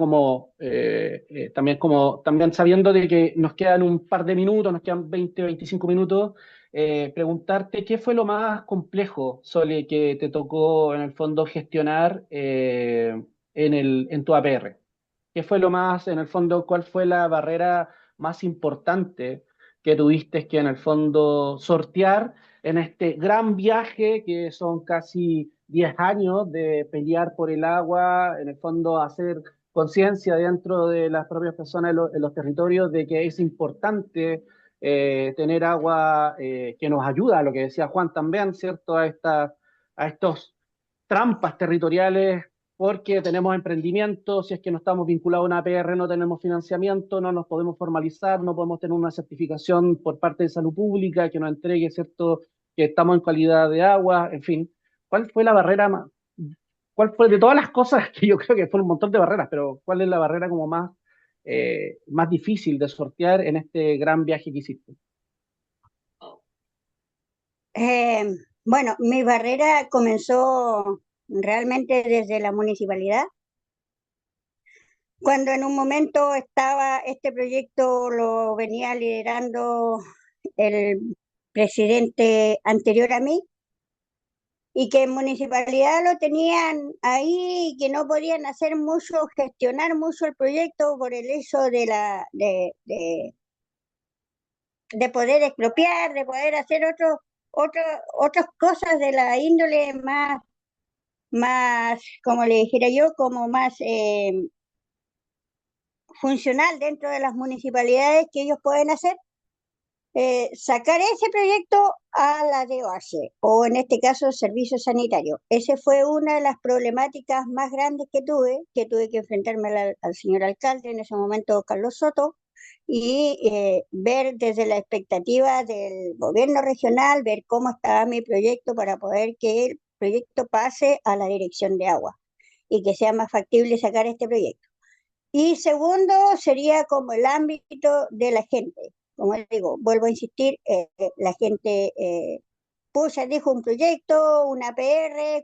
B: también sabiendo de que nos quedan un par de minutos, nos quedan 20, 25 minutos, preguntarte qué fue lo más complejo, Sole, que te tocó en el fondo gestionar en tu APR. ¿Qué fue lo más, en el fondo, cuál fue la barrera más importante que tuviste que en el fondo sortear en este gran viaje que son casi 10 años de pelear por el agua, en el fondo hacer conciencia dentro de las propias personas en los territorios de que es importante tener agua que nos ayuda, a lo que decía Juan también, ¿cierto? A estos trampas territoriales, porque tenemos emprendimientos, si es que no estamos vinculados a una APR, no tenemos financiamiento, no nos podemos formalizar, no podemos tener una certificación por parte de salud pública que nos entregue, ¿cierto?, que estamos en calidad de agua, en fin. ¿Cuál fue la barrera más, cuál fue de todas las cosas que yo creo que fue un montón de barreras, pero cuál es la barrera como más difícil de sortear en este gran viaje que hiciste?
A: Eh, bueno, mi barrera comenzó realmente desde la municipalidad, cuando en un momento estaba este proyecto, lo venía liderando el presidente anterior a mí, y que en municipalidad lo tenían ahí y que no podían hacer mucho, gestionar mucho el proyecto por el hecho de poder expropiar, de poder hacer otro, otras cosas de la índole más, como le dijera yo, como más funcional dentro de las municipalidades que ellos pueden hacer. Sacar ese proyecto a la DOH, o en este caso servicio sanitario. Esa fue una de las problemáticas más grandes que tuve que enfrentarme al señor alcalde, en ese momento Carlos Soto, y ver desde la expectativa del gobierno regional, ver cómo estaba mi proyecto para poder que el proyecto pase a la dirección de agua y que sea más factible sacar este proyecto. Y segundo, sería como el ámbito de la gente. Como digo, vuelvo a insistir, la gente pucha, dijo un proyecto, una PR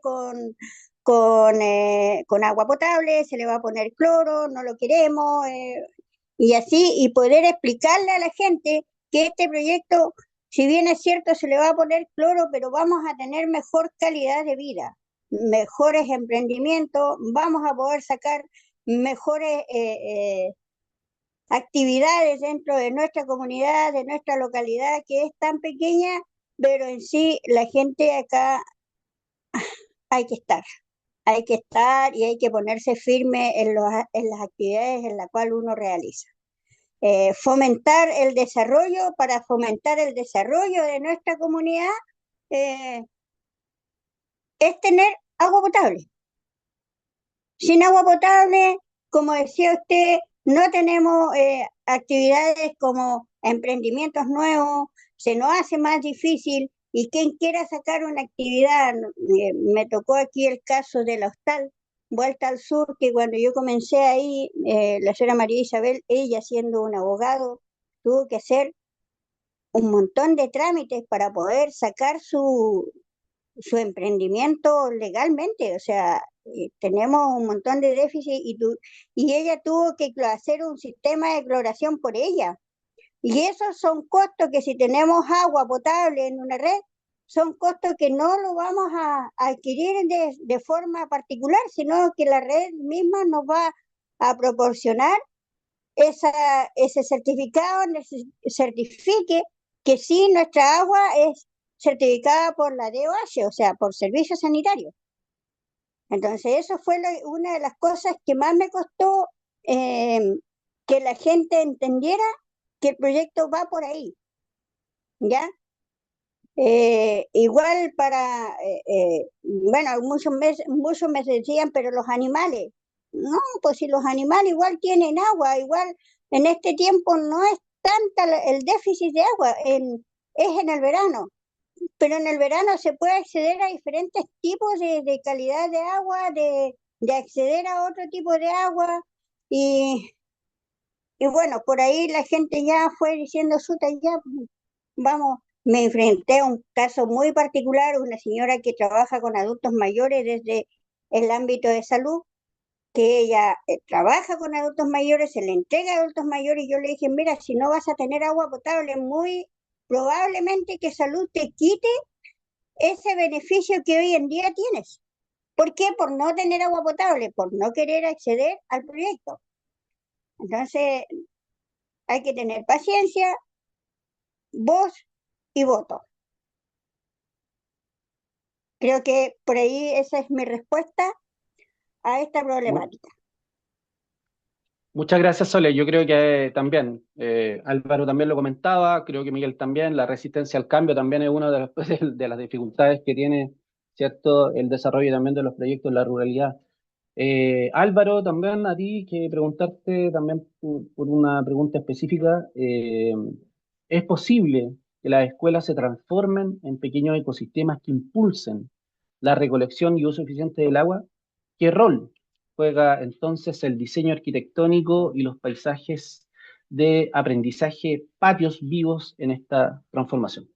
A: con agua potable, se le va a poner cloro, no lo queremos, y así, y poder explicarle a la gente que este proyecto, si bien es cierto, se le va a poner cloro, pero vamos a tener mejor calidad de vida, mejores emprendimientos, vamos a poder sacar mejores actividades dentro de nuestra comunidad, de nuestra localidad, que es tan pequeña, pero en sí la gente acá hay que estar. Hay que estar y hay que ponerse firme en las actividades en las cuales uno realiza. Fomentar el desarrollo, para fomentar el desarrollo de nuestra comunidad, eh, es tener agua potable. Sin agua potable, como decía usted, no tenemos actividades como emprendimientos nuevos, se nos hace más difícil, y quien quiera sacar una actividad, me tocó aquí el caso de la hostal, Vuelta al Sur, que cuando yo comencé ahí, la señora María Isabel, ella siendo un abogado, tuvo que hacer un montón de trámites para poder sacar su emprendimiento legalmente. O sea, tenemos un montón de déficit, y ella tuvo que hacer un sistema de cloración por ella. Y esos son costos que, si tenemos agua potable en una red, son costos que no lo vamos a adquirir de forma particular, sino que la red misma nos va a proporcionar ese certificado, certifique que sí, nuestra agua es certificada por la DOH, o sea, por servicios sanitarios. Entonces, eso fue una de las cosas que más me costó, eh, que la gente entendiera que el proyecto va por ahí, ¿ya? Igual bueno, muchos me decían, pero los animales, no, pues si los animales igual tienen agua, igual en este tiempo no es tanta el déficit de agua, es en el verano, pero en el verano se puede acceder a diferentes tipos de calidad de agua, de acceder a otro tipo de agua, y, y bueno, por ahí la gente ya fue diciendo, suta, ya vamos. Me enfrenté a un caso muy particular, una señora que trabaja con adultos mayores desde el ámbito de salud, que ella trabaja con adultos mayores, se le entrega a adultos mayores, y yo le dije, mira, si no vas a tener agua potable, muy probablemente que salud te quite ese beneficio que hoy en día tienes. ¿Por qué? Por no tener agua potable, por no querer acceder al proyecto. Entonces, hay que tener paciencia, voz y voto. Creo que por ahí esa es mi respuesta a esta
B: Mu-
A: problemática.
B: Muchas gracias, Sole. Yo creo que también, Álvaro también lo comentaba, creo que Miguel también, la resistencia al cambio también es una de las, de las dificultades que tiene, ¿cierto?, el desarrollo también de los proyectos en la ruralidad. Álvaro, también a ti que preguntarte también por una pregunta específica. ¿Es posible que las escuelas se transformen en pequeños ecosistemas que impulsen la recolección y uso eficiente del agua? ¿Qué rol juega entonces el diseño arquitectónico y los paisajes de aprendizaje, patios vivos en esta transformación?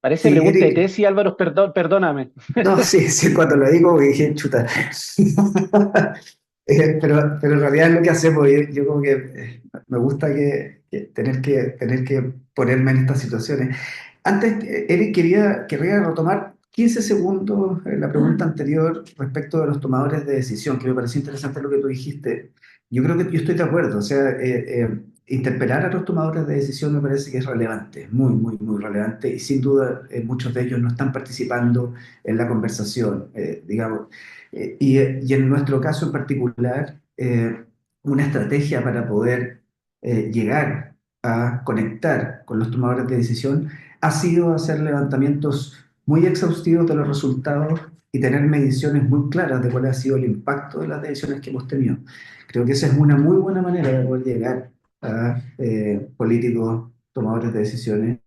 B: Parece
D: Sí,
B: pregunta de
D: Eric,
B: tesis, Álvaro, perdóname.
D: no, sí, sí, cuando lo digo dije, chuta. Pero en realidad es lo que hacemos. Yo como que me gusta tener que ponerme en estas situaciones. Antes, Eric, quería retomar 15 segundos la pregunta anterior respecto de los tomadores de decisión, que me pareció interesante lo que tú dijiste. Yo creo que yo estoy de acuerdo. O sea, interpelar a los tomadores de decisión me parece que es relevante, muy, muy, muy relevante. Y sin duda, muchos de ellos no están participando en la conversación, digamos. Y en nuestro caso en particular, una estrategia para poder llegar a conectar con los tomadores de decisión ha sido hacer levantamientos muy exhaustivos de los resultados y tener mediciones muy claras de cuál ha sido el impacto de las decisiones que hemos tenido. Creo que esa es una muy buena manera de poder llegar a políticos, tomadores de decisiones,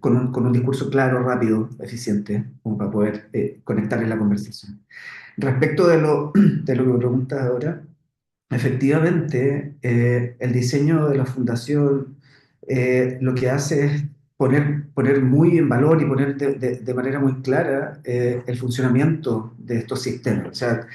D: con un discurso claro, rápido, eficiente, como para poder conectar en la conversación. Respecto de lo que me preguntas ahora, efectivamente, el diseño de la fundación lo que hace es poner muy en valor y poner de manera muy clara el funcionamiento de estos sistemas. O sea,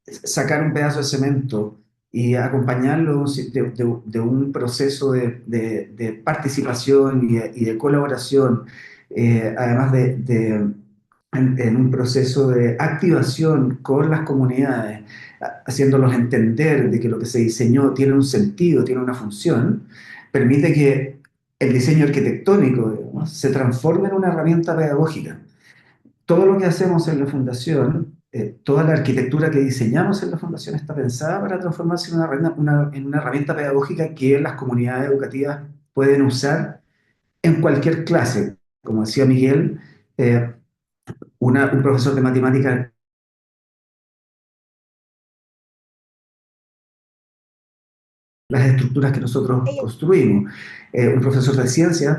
D: sacar un pedazo de cemento y acompañarlo de un proceso de participación y de colaboración, además en un proceso de activación con las comunidades, haciéndolos entender de que lo que se diseñó tiene un sentido, tiene una función, permite que el diseño arquitectónico, digamos, se transforme en una herramienta pedagógica. Todo lo que hacemos en la fundación, toda la arquitectura que diseñamos en la fundación está pensada para transformarse en una herramienta pedagógica que las comunidades educativas pueden usar en cualquier clase. Como decía Miguel, un profesor de matemáticas, las estructuras que nosotros construimos. Un profesor de ciencias,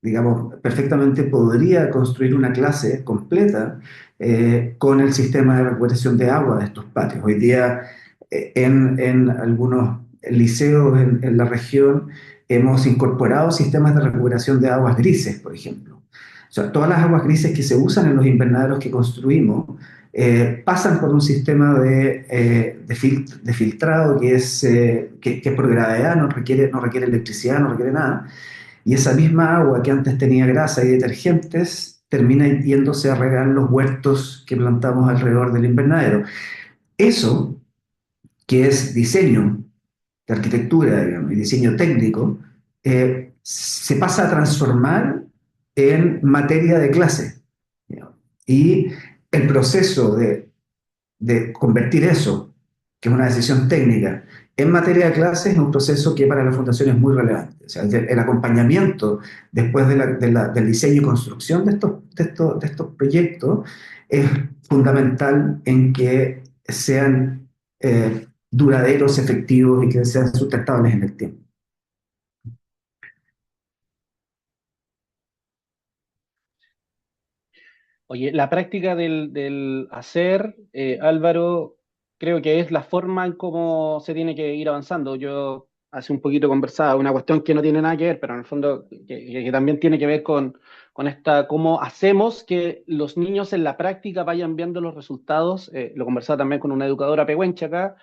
D: digamos, perfectamente podría construir una clase completa con el sistema de recuperación de agua de estos patios. Hoy día, en algunos liceos en la región, hemos incorporado sistemas de recuperación de aguas grises, por ejemplo. O sea, todas las aguas grises que se usan en los invernaderos que construimos pasan por un sistema de filtrado que es por gravedad, no requiere electricidad, no requiere nada. Y esa misma agua que antes tenía grasa y detergentes termina yéndose a regar los huertos que plantamos alrededor del invernadero. Eso, que es diseño de arquitectura, digamos, y diseño técnico, se pasa a transformar en materia de clase, digamos. Y el proceso de convertir eso, que es una decisión técnica, en materia de clases es un proceso que para la Fundación es muy relevante. O sea, el acompañamiento después del diseño y construcción de estos proyectos es fundamental en que sean duraderos, efectivos y que sean sustentables en el tiempo.
B: Oye, la práctica del hacer, Álvaro, creo que es la forma en cómo se tiene que ir avanzando. Yo hace un poquito conversaba una cuestión que no tiene nada que ver, pero en el fondo que también tiene que ver con esta, cómo hacemos que los niños en la práctica vayan viendo los resultados. Lo conversaba también con una educadora pehuencha acá,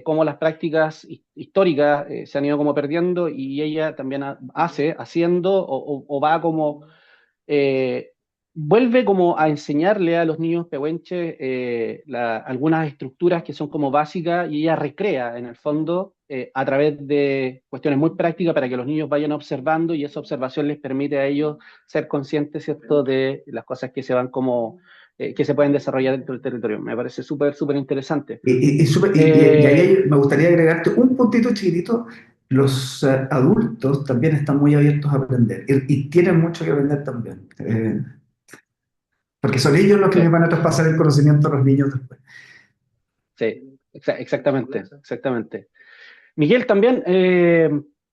B: cómo las prácticas históricas se han ido como perdiendo y ella también haciendo o va como eh, vuelve como a enseñarle a los niños pehuenches algunas estructuras que son como básicas y ella recrea en el fondo a través de cuestiones muy prácticas para que los niños vayan observando y esa observación les permite a ellos ser conscientes, ¿cierto?, de las cosas que se van como que se pueden desarrollar dentro del territorio. Me parece súper, súper interesante.
D: Y ahí me gustaría agregarte un puntito chiquitito. Los adultos también están muy abiertos a aprender y tienen mucho que aprender también, porque son ellos los que les
B: Sí,
D: van a traspasar el conocimiento a los niños después.
B: sí, exactamente, exactamente. Miguel, también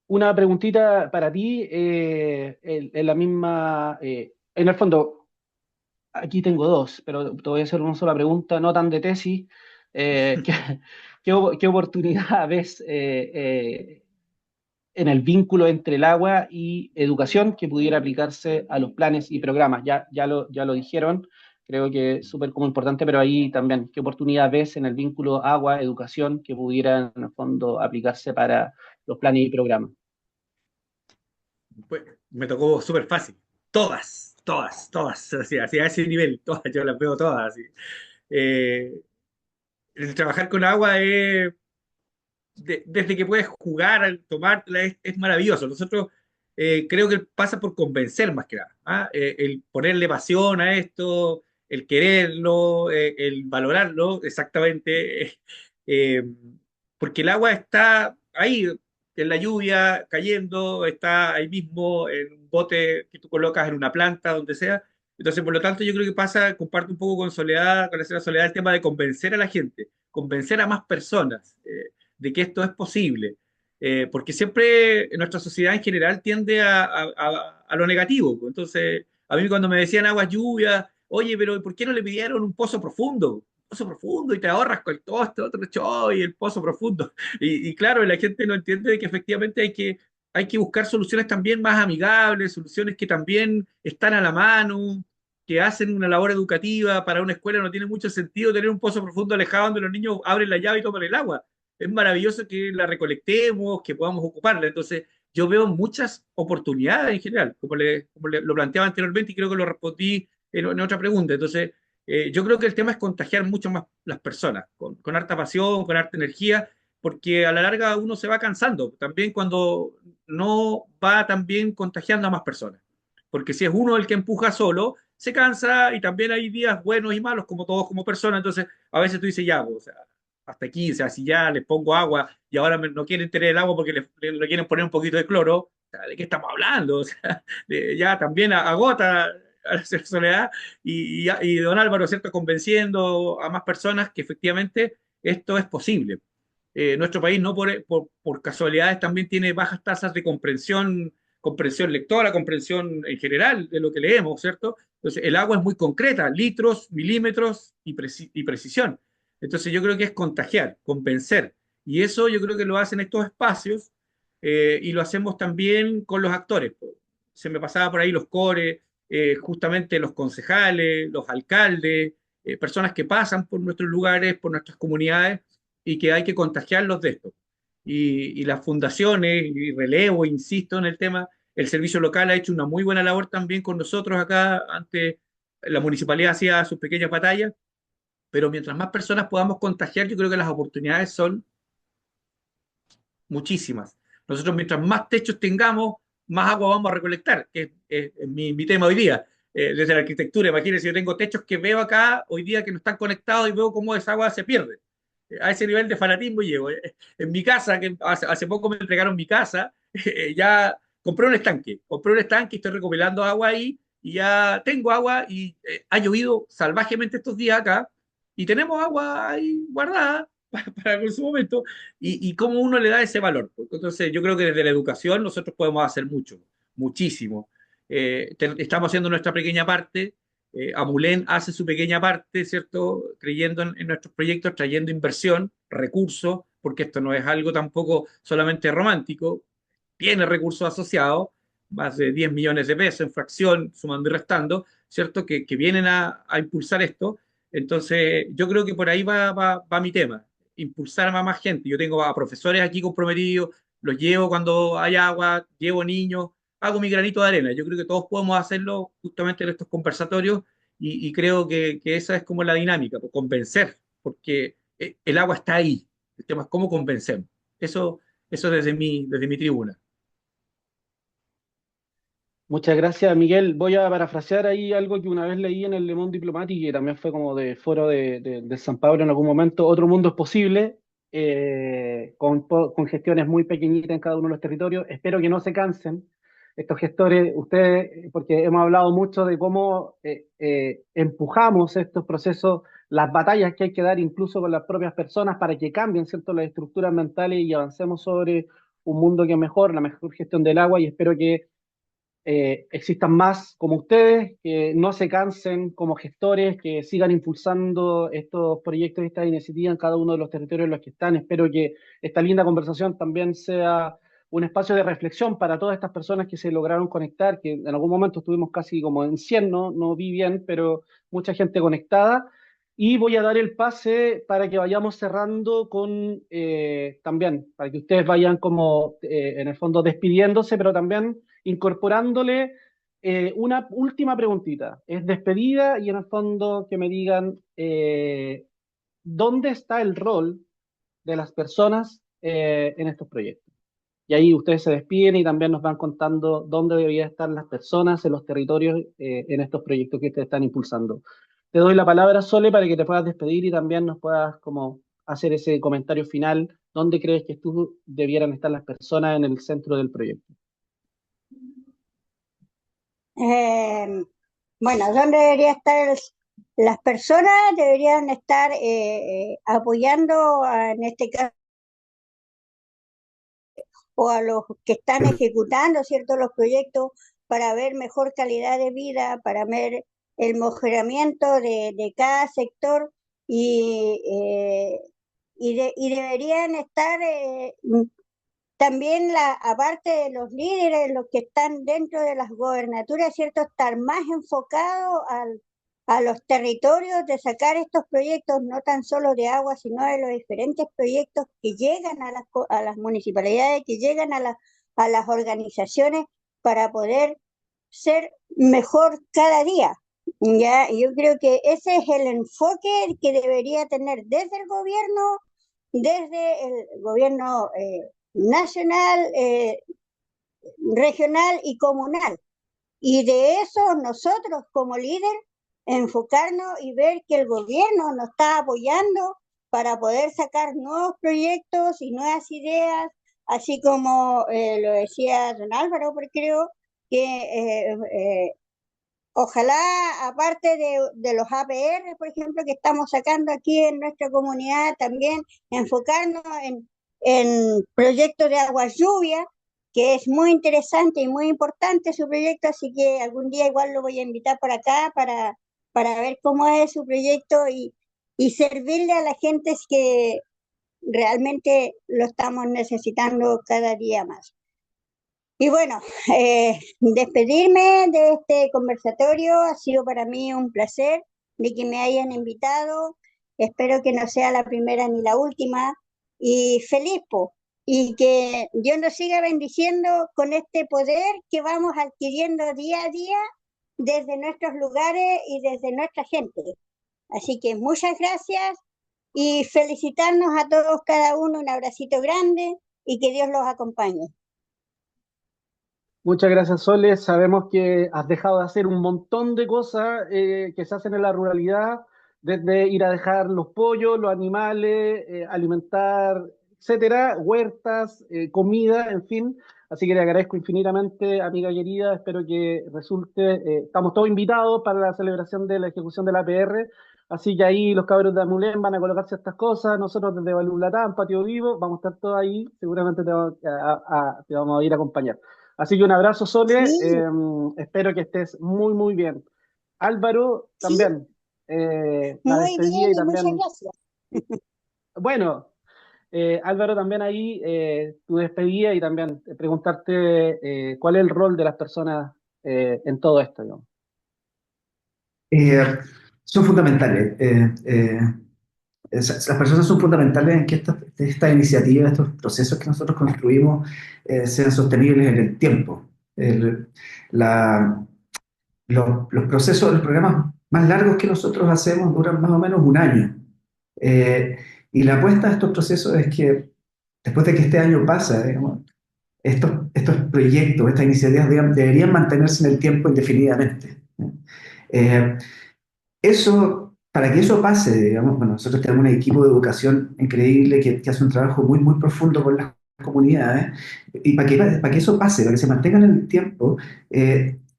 B: Una preguntita para ti, en la misma, en el fondo, aquí tengo dos, pero te voy a hacer una sola pregunta, no tan de tesis. ¿Qué, qué oportunidad ves en el vínculo entre el agua y educación que pudiera aplicarse a los planes y programas? Ya lo dijeron, creo que es súper como importante, pero ahí también, ¿qué oportunidad ves en el vínculo agua-educación que pudiera en el fondo aplicarse para los planes y programas?
E: Pues, me tocó súper fácil. Todas, todas, todas. Así, a ese nivel, todas, yo las veo todas. Así. Eh, el trabajar con agua es, desde que puedes jugar, tomártela, es maravilloso. Nosotros creo que pasa por convencer más que nada. ¿Ah? El ponerle pasión a esto, el quererlo, el valorarlo, exactamente. eh, Porque el agua está ahí, en la lluvia, cayendo, está ahí mismo, en un bote que tú colocas en una planta, donde sea. Entonces, por lo tanto, yo creo que pasa, comparte un poco con Soledad, con la señora Soledad, el tema de convencer a la gente, convencer a más personas. De que esto es posible. Porque siempre nuestra sociedad en general tiende a lo negativo. Pues. Entonces, a mí cuando me decían aguas lluvias, oye, pero ¿por qué no le pidieron un pozo profundo? Un pozo profundo y te ahorras con todo este otro show y el pozo profundo. Y claro, la gente no entiende que efectivamente hay que buscar soluciones también más amigables, soluciones que también están a la mano, que hacen una labor educativa. Para una escuela no tiene mucho sentido tener un pozo profundo alejado donde los niños abren la llave y toman el agua. Es maravilloso que la recolectemos, que podamos ocuparla. Entonces, yo veo muchas oportunidades en general, lo planteaba anteriormente y creo que lo respondí en otra pregunta. Entonces, yo creo que el tema es contagiar mucho más las personas, con harta pasión, con harta energía, porque a la larga uno se va cansando, también cuando no va también contagiando a más personas. Porque si es uno el que empuja solo, se cansa y también hay días buenos y malos, como todos como personas. Entonces, a veces tú dices, ya, pues, o sea, hasta aquí, o sea, si ya les pongo agua y ahora no quieren tener el agua porque le quieren poner un poquito de cloro, o sea, ¿de qué estamos hablando? O sea, ya también agota a la soledad y don Álvaro, ¿cierto? Convenciendo a más personas que efectivamente esto es posible. Nuestro país no por casualidades también tiene bajas tasas de comprensión lectora, comprensión en general de lo que leemos, ¿cierto? Entonces, el agua es muy concreta, litros, milímetros y precisión. Entonces, yo creo que es contagiar, convencer. Y eso yo creo que lo hacen estos espacios y lo hacemos también con los actores. Se me pasaba por ahí los cores, justamente los concejales, los alcaldes, personas que pasan por nuestros lugares, por nuestras comunidades y que hay que contagiarlos de esto. Y las fundaciones, y relevo, insisto en el tema, el servicio local ha hecho una muy buena labor también con nosotros acá, ante la municipalidad hacía sus pequeñas batallas, pero mientras más personas podamos contagiar, yo creo que las oportunidades son muchísimas. Nosotros mientras más techos tengamos, más agua vamos a recolectar, que es mi tema hoy día. Desde la arquitectura, imagínense, yo tengo techos que veo acá hoy día que no están conectados y veo cómo esa agua se pierde. A ese nivel de fanatismo llego. En mi casa, que hace poco me entregaron mi casa, ya compré un estanque y estoy recopilando agua ahí y ya tengo agua y ha llovido salvajemente estos días acá y tenemos agua ahí guardada para su momento y cómo uno le da ese valor. Entonces, yo creo que desde la educación nosotros podemos hacer mucho, muchísimo. Estamos haciendo nuestra pequeña parte. Amulén hace su pequeña parte, ¿cierto? Creyendo en nuestros proyectos, trayendo inversión, recursos, porque esto no es algo tampoco solamente romántico, tiene recursos asociados, más de 10 millones de pesos en fracción, sumando y restando, ¿cierto? Que vienen a impulsar esto. Entonces, yo creo que por ahí va mi tema, impulsar a más gente. Yo tengo a profesores aquí comprometidos, los llevo cuando hay agua, llevo niños, hago mi granito de arena. Yo creo que todos podemos hacerlo justamente en estos conversatorios y creo que esa es como la dinámica, pues, convencer, porque el agua está ahí. El tema es cómo convencemos. Eso desde mi tribuna.
B: Muchas gracias, Miguel. Voy a parafrasear ahí algo que una vez leí en el Le Monde Diplomatique, que también fue como de foro de San Pablo en algún momento. Otro mundo es posible, con gestiones muy pequeñitas en cada uno de los territorios. Espero que no se cansen estos gestores, ustedes, porque hemos hablado mucho de cómo empujamos estos procesos, las batallas que hay que dar incluso con las propias personas para que cambien, ¿cierto?, las estructuras mentales y avancemos sobre un mundo que es mejor, la mejor gestión del agua, y espero que existan más como ustedes, que no se cansen como gestores, que sigan impulsando estos proyectos y estas iniciativas en cada uno de los territorios en los que están. Espero que esta linda conversación también sea un espacio de reflexión para todas estas personas que se lograron conectar, que en algún momento estuvimos casi como en 100, no vi bien, pero mucha gente conectada. Y voy a dar el pase para que vayamos cerrando con también, para que ustedes vayan como en el fondo despidiéndose, pero también incorporándole una última preguntita. Es despedida y en el fondo que me digan dónde está el rol de las personas en estos proyectos. Y ahí ustedes se despiden y también nos van contando dónde deberían estar las personas en los territorios en estos proyectos que ustedes están impulsando. Te doy la palabra, Sole, para que te puedas despedir y también nos puedas como hacer ese comentario final. ¿Dónde crees que tú debieran estar las personas en el centro del proyecto?
A: Bueno, ¿dónde debería estar las personas? Deberían estar apoyando en este caso o a los que están ejecutando, ¿cierto?, los proyectos para ver mejor calidad de vida, para ver el mejoramiento de cada sector y, y deberían estar también, aparte de los líderes, los que están dentro de las gobernaturas, ¿cierto?, estar más enfocados a los territorios de sacar estos proyectos, no tan solo de agua, sino de los diferentes proyectos que llegan a las municipalidades, que llegan a las organizaciones para poder ser mejor cada día. ¿Ya? Yo creo que ese es el enfoque que debería tener desde el gobierno nacional, regional y comunal. Y de eso nosotros como líder enfocarnos y ver que el gobierno nos está apoyando para poder sacar nuevos proyectos y nuevas ideas, así como lo decía don Álvaro, porque creo que ojalá, aparte de los APR, por ejemplo, que estamos sacando aquí en nuestra comunidad, también enfocarnos en proyectos de aguas lluvia, que es muy interesante y muy importante su proyecto, así que algún día igual lo voy a invitar por acá para ver cómo es su proyecto y servirle a la gente que realmente lo estamos necesitando cada día más. Y bueno, despedirme de este conversatorio ha sido para mí un placer de que me hayan invitado. Espero que no sea la primera ni la última. Y feliz, po, y que Dios nos siga bendiciendo con este poder que vamos adquiriendo día a día desde nuestros lugares y desde nuestra gente. Así que muchas gracias y felicitarnos a todos, cada uno, un abracito grande y que Dios los acompañe.
B: Muchas gracias, Sole. Sabemos que has dejado de hacer un montón de cosas que se hacen en la ruralidad, desde ir a dejar los pollos, los animales, alimentar, etcétera, huertas, comida, en fin. Así que le agradezco infinitamente, amiga querida. Espero que resulte. Estamos todos invitados para la celebración de la ejecución de la APR. Así que ahí los cabros de Amulén van a colocarse estas cosas. Nosotros desde Balulatán, Patio Vivo, vamos a estar todos ahí. Seguramente te vamos a ir a acompañar. Así que un abrazo, Sole.
A: Sí,
B: Espero que estés muy, muy bien. Álvaro,
A: sí,
B: también. La
A: muy
B: despedida
A: bien
B: y
A: y muchas
B: también,
A: gracias.
B: bueno, Álvaro, también ahí tu despedida y también preguntarte cuál es el rol de las personas en todo esto, digamos.
D: Eh, Son fundamentales. Las personas son fundamentales en que esta iniciativa, estos procesos que nosotros construimos, sean sostenibles en el tiempo. El- la- los procesos, los programas más largos que nosotros hacemos duran más o menos un año. Eh, y la apuesta de estos procesos es que después de que este año pasa, digamos, estos proyectos, estas iniciativas deberían mantenerse en el tiempo indefinidamente. Eh, para que eso pase, digamos, bueno, nosotros tenemos un equipo de educación increíble que hace un trabajo muy, muy profundo con las comunidades, y para que eso pase, para que se mantengan en el tiempo,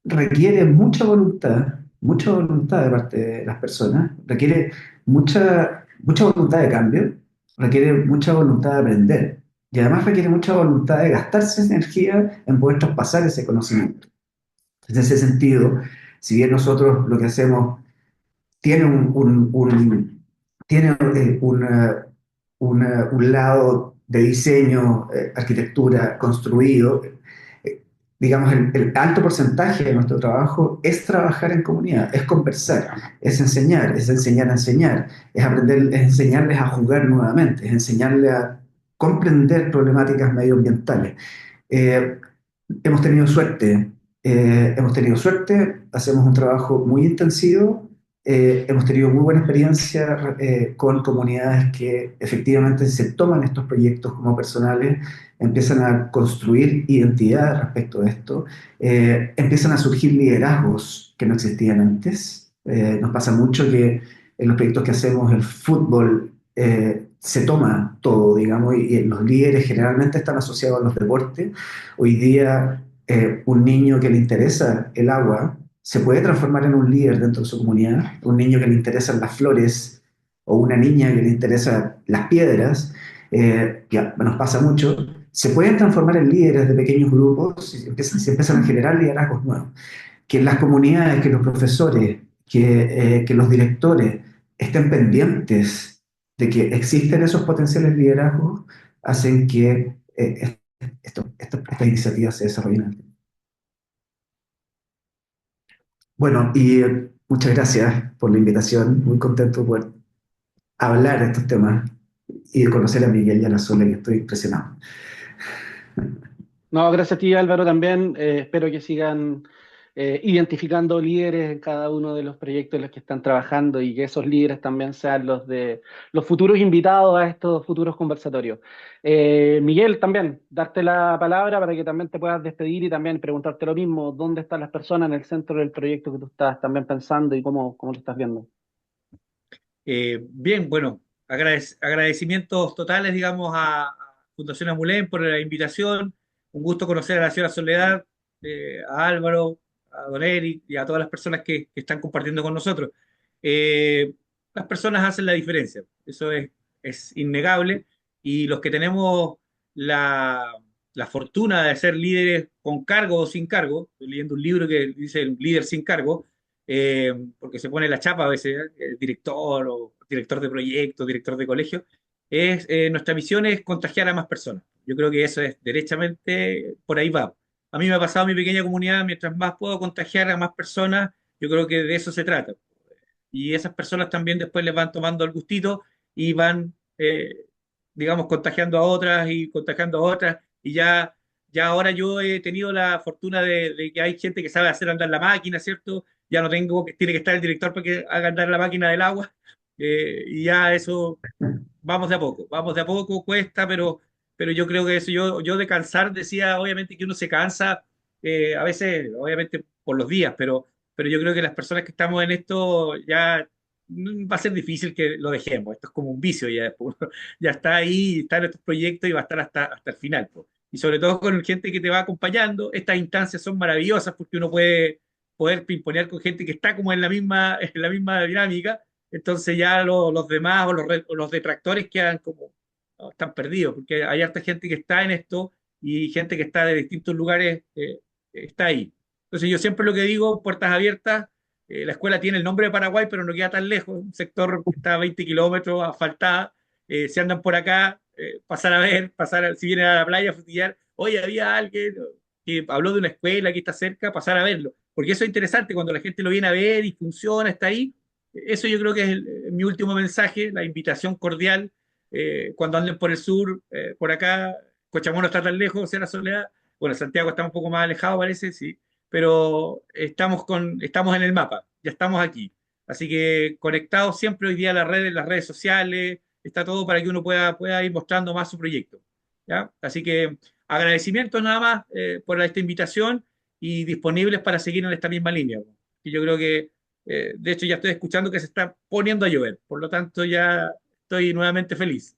D: requiere mucha voluntad de parte de las personas, requiere mucha voluntad de cambio, requiere mucha voluntad de aprender. y además requiere mucha voluntad de gastarse esa energía en poder traspasar ese conocimiento. En ese sentido, si bien nosotros lo que hacemos tiene tiene un lado de diseño, arquitectura construido. Digamos, el alto porcentaje de nuestro trabajo es trabajar en comunidad, es conversar, es enseñar a enseñar, es aprender, es enseñarles a jugar nuevamente, es enseñarles a comprender problemáticas medioambientales. Eh, hemos tenido suerte, hacemos un trabajo muy intensivo, hemos tenido muy buena experiencia con comunidades que efectivamente se toman estos proyectos como personales, empiezan a construir identidad respecto de esto, empiezan a surgir liderazgos que no existían antes. Nos pasa mucho que en los proyectos que hacemos el fútbol se toma todo, digamos, y los líderes generalmente están asociados a los deportes. Hoy día, un niño que le interesa el agua se puede transformar en un líder dentro de su comunidad. Un niño que le interesan las flores o una niña que le interesan las piedras, que nos pasa mucho, se pueden transformar en líderes de pequeños grupos y se empiezan a generar liderazgos nuevos. Que las comunidades, que los profesores, que los directores estén pendientes de que existen esos potenciales liderazgos, hacen que estas iniciativas se desarrollen. Bueno, y muchas gracias por la invitación. Muy contento de poder hablar de estos temas y de conocer a Miguel y a la Sole, que estoy impresionado.
B: No, gracias a ti, Álvaro, también. Espero que sigan identificando líderes en cada uno de los proyectos en los que están trabajando y que esos líderes también sean los de los futuros invitados a estos futuros conversatorios. Miguel, también, darte la palabra para que también te puedas despedir y también preguntarte lo mismo, ¿dónde están las personas en el centro del proyecto que tú estás también pensando y cómo lo estás viendo?
E: Bien, bueno, agradecimientos totales, digamos, a Fundación Amulén por la invitación. Un gusto conocer a la señora Soledad, a Álvaro, a Don Eric y a todas las personas que están compartiendo con nosotros. Eh, las personas hacen la diferencia, eso es innegable. Y los que tenemos la, la fortuna de ser líderes con cargo o sin cargo, estoy leyendo un libro que dice el líder sin cargo, porque se pone la chapa a veces, director o director de proyecto, director de colegio, nuestra misión es contagiar a más personas. Yo creo que eso es derechamente, por ahí va. A mí me ha pasado en mi pequeña comunidad, mientras más puedo contagiar a más personas, yo creo que de eso se trata. Y esas personas también después les van tomando el gustito y van, digamos, contagiando a otras y contagiando a otras. Y ya ahora yo he tenido la fortuna de que hay gente que sabe hacer andar la máquina, ¿cierto? Ya no tengo que tiene que estar el director para que haga andar la máquina del agua. Y ya eso, vamos de a poco, cuesta, pero yo creo que eso, yo de cansar decía, obviamente que uno se cansa, a veces, obviamente por los días, pero yo creo que las personas que estamos en esto ya va a ser difícil que lo dejemos. Esto es como un vicio ya, pues. Ya está ahí, está en estos proyectos y va a estar hasta el final, pues. Y sobre todo con gente que te va acompañando, estas instancias son maravillosas porque uno puede poder pimponear con gente que está como en la misma dinámica, entonces ya los demás o los detractores quedan como, no, están perdidos, porque hay harta gente que está en esto y gente que está de distintos lugares, está ahí. Entonces yo siempre lo que digo, puertas abiertas, la escuela tiene el nombre de Paraguay, pero no queda tan lejos, un sector que está a 20 kilómetros, asfaltada, si andan por acá, pasar a ver, si vienen a la playa a frutillar, oye, había alguien que habló de una escuela que está cerca, pasar a verlo, porque eso es interesante cuando la gente lo viene a ver y funciona, está ahí. Eso yo creo que es mi último mensaje, la invitación cordial, cuando anden por el sur, por acá, Cochamó no está tan lejos, Sierra Soledad, bueno, Santiago está un poco más alejado parece, sí, pero estamos en el mapa, ya estamos aquí. Así que conectados siempre hoy día a las redes sociales, está todo para que uno pueda ir mostrando más su proyecto. ¿Ya? Así que agradecimientos nada más por esta invitación y disponibles para seguir en esta misma línea. Y yo creo que, de hecho, ya estoy escuchando que se está poniendo a llover, por lo tanto ya estoy nuevamente feliz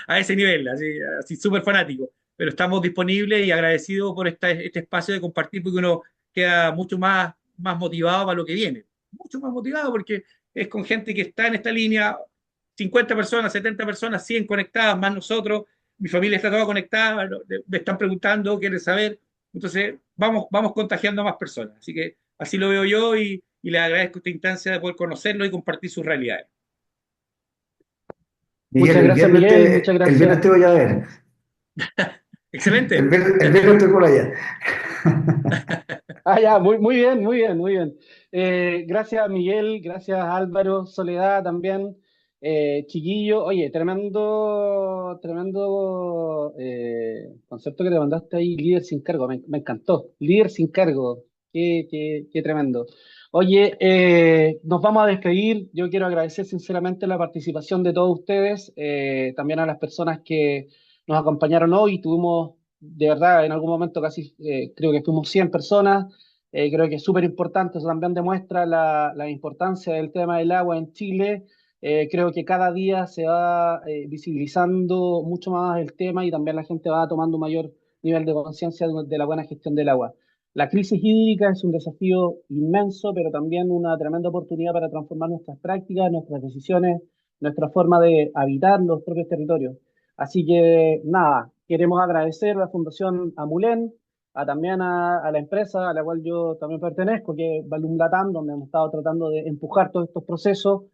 E: a ese nivel, así súper fanático. Pero estamos disponibles y agradecidos por este espacio de compartir porque uno queda mucho más motivado para lo que viene. Mucho más motivado porque es con gente que está en esta línea, 50 personas, 70 personas, 100 conectadas, más nosotros. mi familia está toda conectada, ¿no? Me están preguntando, quieren saber. Entonces, vamos contagiando a más personas. Así que así lo veo yo y les agradezco esta instancia de poder conocerlo y compartir sus realidades.
D: Miguel,
B: Muchas gracias, Miguel, muchas
D: el viernes
B: gracias.
D: te voy a ver.
E: Excelente.
D: El viernes estoy por allá.
B: Ah, ya, muy, muy bien, muy bien, muy bien. Gracias, Miguel, gracias, Álvaro, Soledad también. Chiquillo, oye, tremendo, tremendo concepto que te mandaste ahí, líder sin cargo, me encantó. Líder sin cargo, qué tremendo. Oye, nos vamos a despedir. Yo quiero agradecer sinceramente la participación de todos ustedes, también a las personas que nos acompañaron hoy. Tuvimos, de verdad, en algún momento casi, creo que fuimos 100 personas. Creo que es súper importante, eso también demuestra la importancia del tema del agua en Chile. Creo que cada día se va visibilizando mucho más el tema y también la gente va tomando un mayor nivel de conciencia de la buena gestión del agua. La crisis hídrica es un desafío inmenso, pero también una tremenda oportunidad para transformar nuestras prácticas, nuestras decisiones, nuestra forma de habitar los propios territorios. Así que nada, queremos agradecer a la Fundación Amulén, también a la empresa a la cual yo también pertenezco, que es Balloon Latam, donde hemos estado tratando de empujar todos estos procesos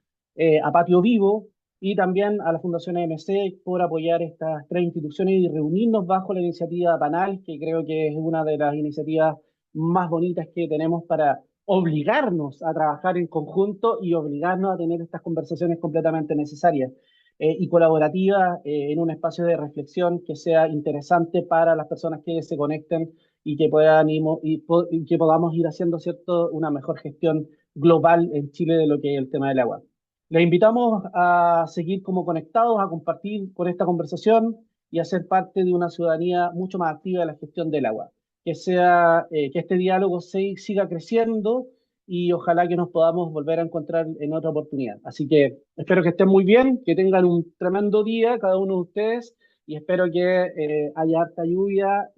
B: a patio vivo, y también a la Fundación AMC por apoyar estas tres instituciones y reunirnos bajo la iniciativa PANAL, que creo que es una de las iniciativas más bonitas que tenemos para obligarnos a trabajar en conjunto y obligarnos a tener estas conversaciones completamente necesarias y colaborativas en un espacio de reflexión que sea interesante para las personas que se conecten y que y que podamos ir haciendo, ¿cierto?, una mejor gestión global en Chile de lo que es el tema del agua. Les invitamos a seguir como conectados, a compartir con esta conversación y a ser parte de una ciudadanía mucho más activa de la gestión del agua. Que este diálogo siga creciendo y ojalá que nos podamos volver a encontrar en otra oportunidad. Así que espero que estén muy bien, que tengan un tremendo día cada uno de ustedes y espero que haya harta lluvia,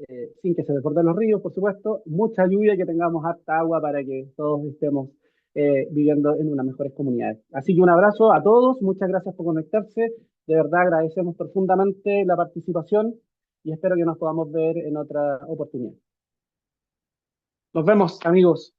B: sin que se desborden los ríos, por supuesto, mucha lluvia y que tengamos harta agua para que todos estemos viviendo en unas mejores comunidades. Así que un abrazo a todos, muchas gracias por conectarse, de verdad agradecemos profundamente la participación y espero que nos podamos ver en otra oportunidad. Nos vemos, amigos.